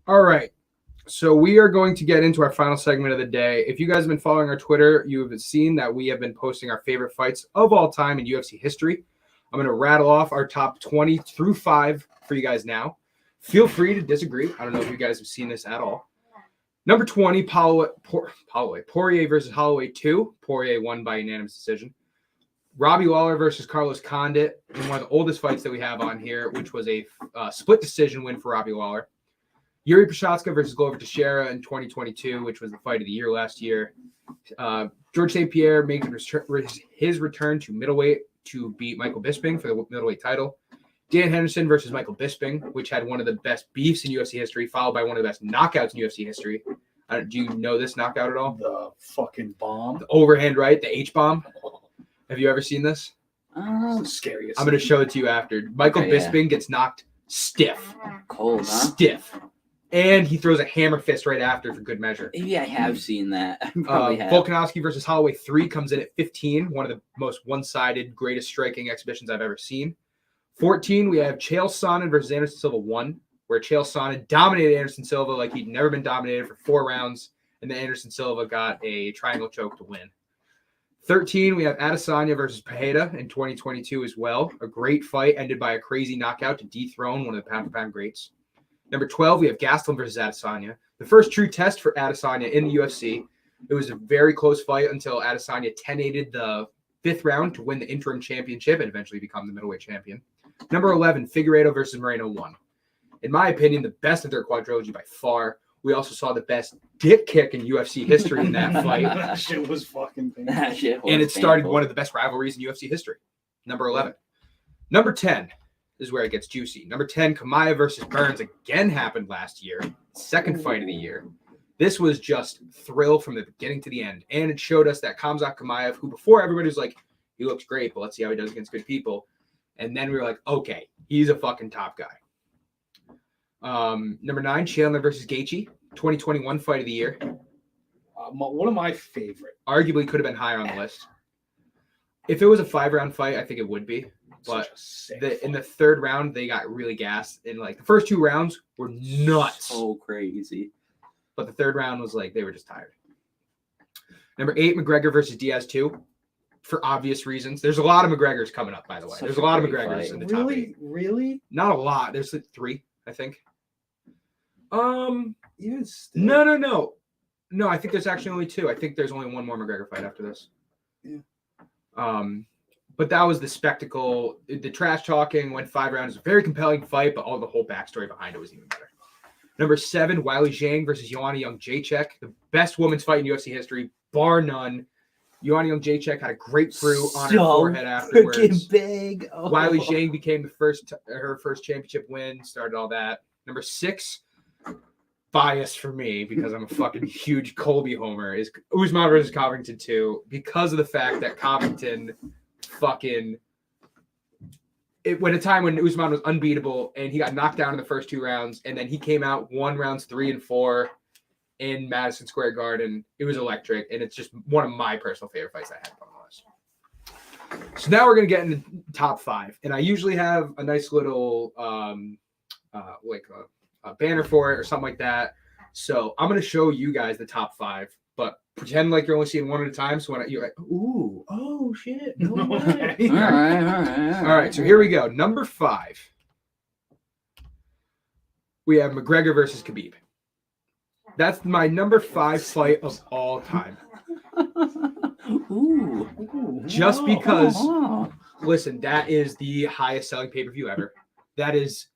All right, so we are going to get into our final segment of the day. If you guys have been following our Twitter, you have seen that we have been posting our favorite fights of all time in UFC history. I'm going to rattle off our top 20 through 5 for you guys now. Feel free to disagree. I don't know if you guys have seen this at all. Number 20, Poirier versus Holloway 2. Poirier won by unanimous decision. Robbie Lawler versus Carlos Condit, in one of the oldest fights that we have on here, which was a split decision win for Robbie Lawler. Yuri Prochazka versus Glover Teixeira in 2022, which was the fight of the year last year. George St. Pierre making his return to middleweight to beat Michael Bisping for the middleweight title. Dan Henderson versus Michael Bisping, which had one of the best beefs in UFC history, followed by one of the best knockouts in UFC history. Do you know this knockout at all? The fucking bomb. The overhand right, the H-bomb. Have you ever seen this? It's the scariest. I'm going to show it to you after. Michael Bisping gets knocked stiff. Cold, huh? Stiff. And he throws a hammer fist right after for good measure. Maybe I have seen that. I probably have. Volkanovski versus Holloway 3 comes in at 15, one of the most one-sided, greatest striking exhibitions I've ever seen. 14, we have Chael Sonnen versus Anderson Silva 1, where Chael Sonnen dominated Anderson Silva like he'd never been dominated for 4 rounds, and then Anderson Silva got a triangle choke to win. 13, we have Adesanya versus Pereira in 2022 as well. A great fight ended by a crazy knockout to dethrone one of the pound-for-pound greats. Number 12, we have Gastelum versus Adesanya. The first true test for Adesanya in the UFC. It was a very close fight until Adesanya 10-8'd the 5th round to win the interim championship and eventually become the middleweight champion. Number 11, Figueiredo versus Moreno won. In my opinion, the best of their quadrilogy by far. We also saw the best dick kick in UFC history in that fight. That shit was fucking painful. That shit was And it started painful. one of the best rivalries in UFC history. Number 11. Number 10 is where it gets juicy. Number 10, Kamaya versus Burns again happened last year. Second fight of the year. This was just thrill from the beginning to the end. And it showed us that Khamzat Chimaev, who before everybody was like, he looks great, but let's see how he does against good people. And then we were like, okay, he's a fucking top guy. Number 9, Chandler versus Gaethje, 2021 fight of the year. One of my favorite. Arguably could have been higher on the list. If it was a 5-round fight, I think it would be. But in the 3rd round, they got really gassed. And like the first 2 rounds were nuts. So crazy. But the 3rd round was like they were just tired. Number 8, McGregor versus Diaz 2. For obvious reasons. There's a lot of McGregors coming up, by the way. Such There's a a lot of great McGregors fight. in the top 8. Really? Not a lot. There's like 3, I think. Even still. No. No, I think there's actually only 2. I think there's only one more McGregor fight after this. Yeah. But that was the spectacle. The trash talking went 5 rounds. It was a very compelling fight, but all the whole backstory behind it was even better. Number 7, Weili Zhang versus Joanna Jędrzejczyk. The best women's fight in UFC history, bar none. Joanna Jędrzejczyk had a grapefruit on her forehead afterwards. Freaking big. Oh. Weili Zhang became her first championship win, started all that. Number 6, bias for me because I'm a fucking huge Colby homer, is Usman versus Covington 2 because of the fact that Covington fucking it went a time when Usman was unbeatable and he got knocked down in the first 2 rounds and then he came out, won rounds 3 and 4 in Madison Square Garden. It was electric and it's just one of my personal favorite fights I had on the list. So now we're gonna get into top 5, and I usually have a nice little a banner for it or something like that. So I'm gonna show you guys the top 5, but pretend like you're only seeing one at a time. So when you're like, ooh, oh shit, no way. All right. All right, so here we go. Number 5. We have McGregor versus Khabib. That's my number 5 fight of all time. Ooh. Just because, Oh. listen, that is the highest selling pay-per-view ever. That is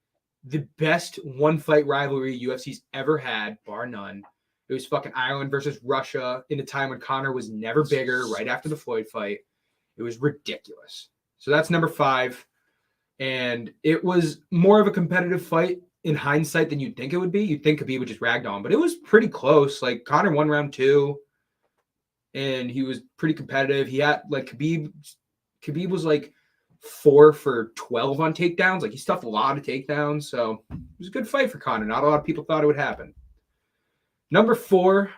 the best one-fight rivalry UFC's ever had, bar none. It was fucking Ireland versus Russia in a time when Conor was never bigger, right after the Floyd fight. It was ridiculous. So that's number 5. And it was more of a competitive fight in hindsight than you'd think it would be. You'd think Khabib would just ragdoll him, but it was pretty close. Like Conor won round 2, and he was pretty competitive. He had like Khabib was like 4 for 12 on takedowns. Like he stuffed a lot of takedowns. So it was a good fight for Conor. Not a lot of people thought it would happen. Number 4,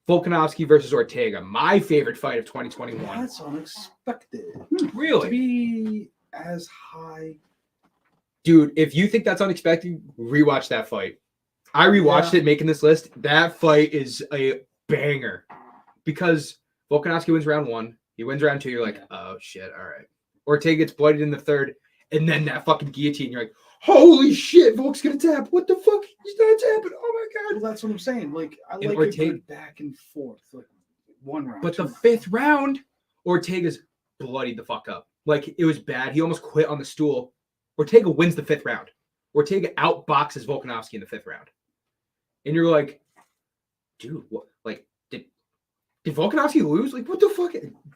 Volkanovski versus Ortega. My favorite fight of 2021. That's unexpected. Really? To be as high. Dude, if you think that's unexpected, rewatch that fight. I rewatched it making this list. That fight is a banger because Volkanovski wins round 1. He wins round 2. You're like, oh shit, all right. Ortega gets bloodied in the 3rd, and then that fucking guillotine. You're like, holy shit, Volk's gonna tap. What the fuck? He's not tapping. Oh my god. Well, that's what I'm saying. Like I And like Ortega- it good back and forth, like 1 round. But the 2 5th round, Ortega's bloodied the fuck up. Like it was bad. He almost quit on the stool. Ortega wins the 5th round. Ortega outboxes Volkanovski in the 5th round. And you're like, dude, what? Like, did Volkanovski lose? Like, what the fuck?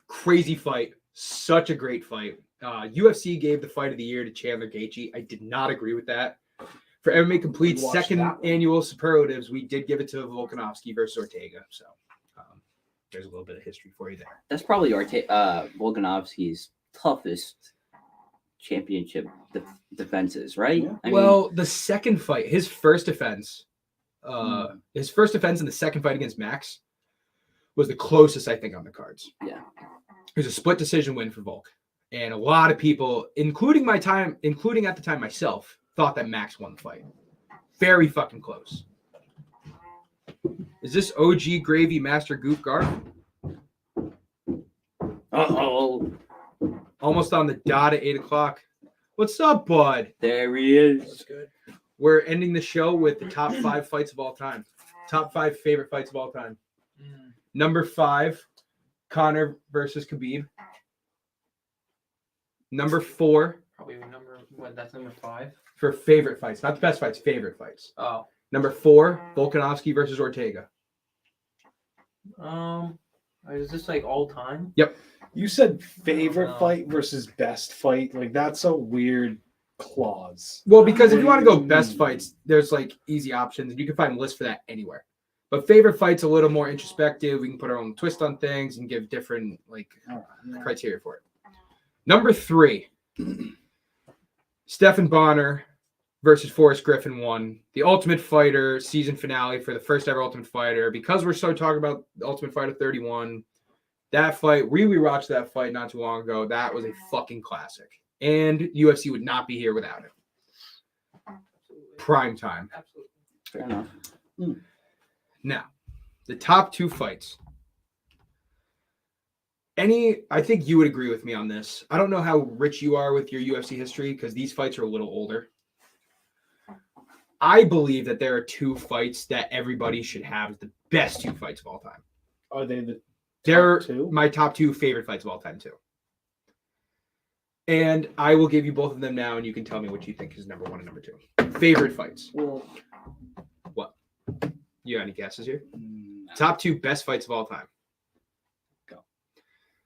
Crazy fight. Such a great fight. UFC gave the fight of the year to Chandler Gaethje. I did not agree with that. For MMA Complete's Watch second that one. annual superlatives, we did give it to Volkanovski versus Ortega. So there's a little bit of history for you there. That's probably Volkanovski's toughest championship defenses, right? Yeah. I mean, Well, the second fight, his first defense in the second fight against Max was the closest, I think, on the cards. Yeah. It was a split decision win for Volk. And a lot of people, including at the time myself, thought that Max won the fight. Very fucking close. Is this OG Gravy Master Goof Garth? uh-oh, Almost on the dot at 8 o'clock. What's up, bud? there he is. good. We're ending the show with the top 5 fights of all time. Top 5 favorite fights of all time. Number 5, Conor versus Khabib. Number 4 Probably number what? That's number 5. for favorite fights, not the best fights, favorite fights. Oh. Number 4, Volkanovski versus Ortega. Is this like all time? You said favorite No. fight versus best fight. Like that's a weird clause. Well, because if you want to go best fights, there's like easy options, and you can find lists for that anywhere. But favorite fights a little more introspective. We can put our own twist on things and give different like criteria for it. Number 3, Stephan Bonner versus Forrest Griffin 1. The Ultimate Fighter season finale for the first ever Ultimate Fighter. Because we're so talking about the Ultimate Fighter 31, that fight, we rewatched that fight not too long ago. That was a fucking classic. And UFC would not be here without it. Absolutely. Prime time. Absolutely. Fair enough. Now, the top 2 fights. I think you would agree with me on this. I don't know how rich you are with your UFC history because these fights are a little older. I believe that there are 2 fights that everybody should have as the best 2 fights of all time. Are they the They're two? my top 2 favorite fights of all time, too. And I will give you both of them now, and you can tell me what you think is number 1 and number 2. Favorite fights. Well, What? You got any guesses here? No. Top 2 best fights of all time. Go.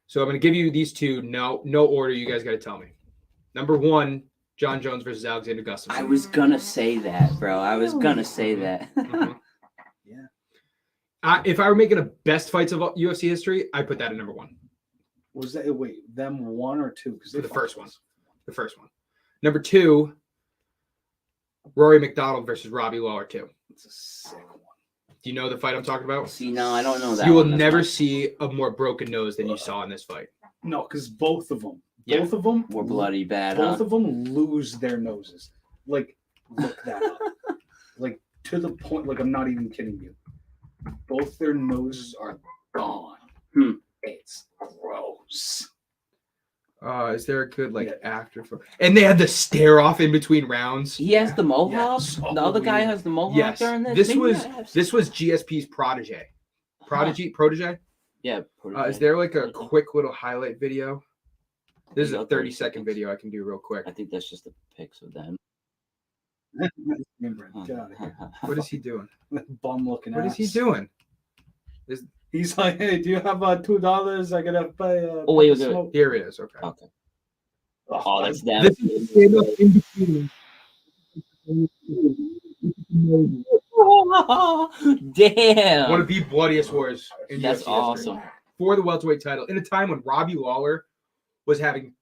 So I'm going to give you these 2. No order. You guys got to tell me. Number 1, John Jones versus Alexander Gustafsson. I was gonna say that, bro. I was gonna say that. Mhm. Yeah. If I were making a best fights of UFC history, I put that at number 1. Was that them 1 or 2? Because The first one. The first one. Number 2, Rory McDonald versus Robbie Lawler 2. It's a sick one. Do you know the fight I'm talking about? See, no, I don't know that. You will one. That's never fine. see a more broken nose than you saw in this fight. No, because both of them Yeah. More bloody bad, both huh? of them lose their noses. Like, look that up. Like, to the point, like, I'm not even kidding you. Both their noses are gone. It's gross. Is there a good like Yeah. actor for? And they had the stare off in between rounds. He has the mohawk. Yes. The other guy has the mohawk Yes, during this. this Maybe was I have this was GSP's protege. Protege. Yeah. Is there like a quick little highlight video? This is You a got 30 30-second seconds. video I can do real quick. I think that's just the pics of them. Get out of here. What is he doing? Bum looking What ass. is he doing? He's like, hey, do you have $2? I gotta pay. Oh, wait, fucking wait. smoke." Here it is. Okay. Okay. Oh, that's them. This is the stand-up in between. Damn. One of the bloodiest wars in That's UFC history. awesome. For the welterweight title in a time when Robbie Lawler was having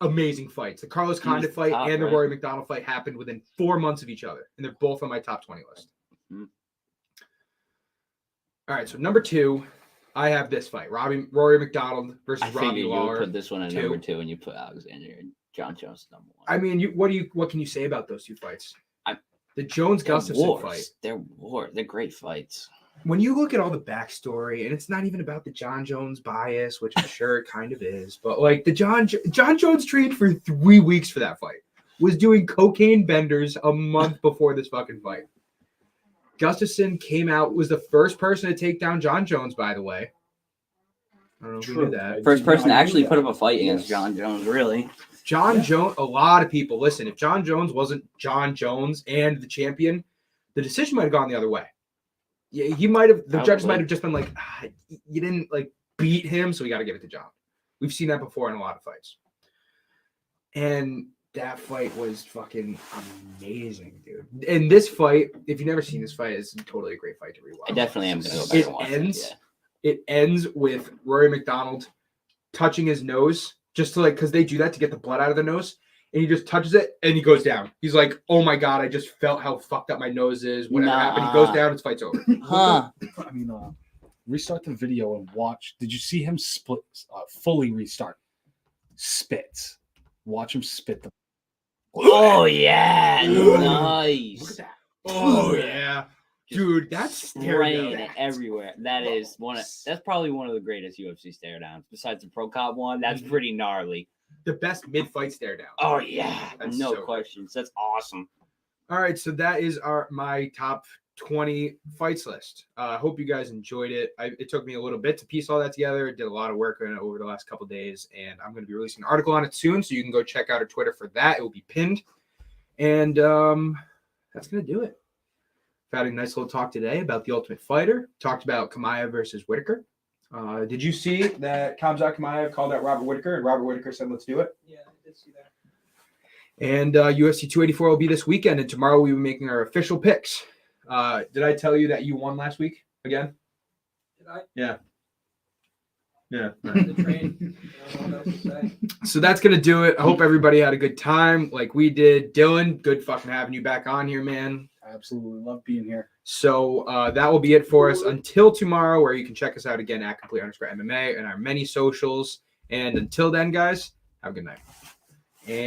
amazing fights. The Carlos He was Condit the fight top, and the right? Rory McDonald fight happened within 4 months of each other, and they're both on my top 20 list. Mhm. All right, so number 2, I have this fight: Rory McDonald versus I figured Robbie you would Lawler. put this one at 2. number 2 and you put Alexander and John Jones at number 1. I mean, what can you say about those 2 fights? The They're Jones-Gustafsson wars. fight. They're war. They're great fights. When you look at all the backstory, and it's not even about the John Jones bias, which I'm sure it kind of is, but like the John Jones trained for 3 weeks for that fight, was doing cocaine benders a month before this fucking fight. Gustafsson came out, was the first person to take down John Jones, by the way. I don't know if you knew that. First person to I knew actually that. put up a fight against Yes. John Jones, really. John Yeah. Jones, a lot of people, listen, if John Jones wasn't John Jones and the champion, the decision might have gone the other way. Yeah, the judges Probably. might have just been like, you didn't like beat him, so we got to give it to John. We've seen that before in a lot of fights. And that fight was fucking amazing, dude. And this fight, if you've never seen this fight, it's totally a great fight to rewatch. I definitely am going to go back It and watch ends. it. Yeah. It ends with Rory McDonald touching his nose just to like, because they do that to get the blood out of the nose. And he just touches it and he goes down. He's like, oh my God, I just felt how fucked up my nose is. Whatever happened. He goes down, his fight's over. Huh. I mean, restart the video and watch. Did you see him fully restart? Spits. Watch him spit the. Oh, yeah. Look Nice. at that. Oh, yeah. Dude, that's Spraying stare it everywhere. That is that's probably one of the greatest UFC stare downs. Besides the Pro Cop one, that's Mhm. pretty gnarly. the best mid-fight stare down. Oh yeah, That's no so good. questions. That's awesome. All right, so that is my top 20 fights list. I hope you guys enjoyed it. It took me a little bit to piece all that together. Did a lot of work on it over the last couple days, and I'm going to be releasing an article on it soon, so you can go check out our Twitter for that. It will be pinned, and that's going to do it. I've had a nice little talk today about the Ultimate Fighter. Talked about Chimaev versus Whitaker. Did you see that Khamzat Chimaev called out Robert Whitaker, and Robert Whitaker said, "Let's do it"? Yeah, I did see that. And UFC 284 will be this weekend, and tomorrow we'll be making our official picks. Did I tell you that you won last week again? Did I? Yeah. The train. I don't know what else to say. So that's going to do it. I hope everybody had a good time like we did. Dylan, good fucking having you back on here, man. Absolutely love being here. So that will be it for us until tomorrow, where you can check us out again at @complete_MMA and our many socials. And until then, guys, have a good night.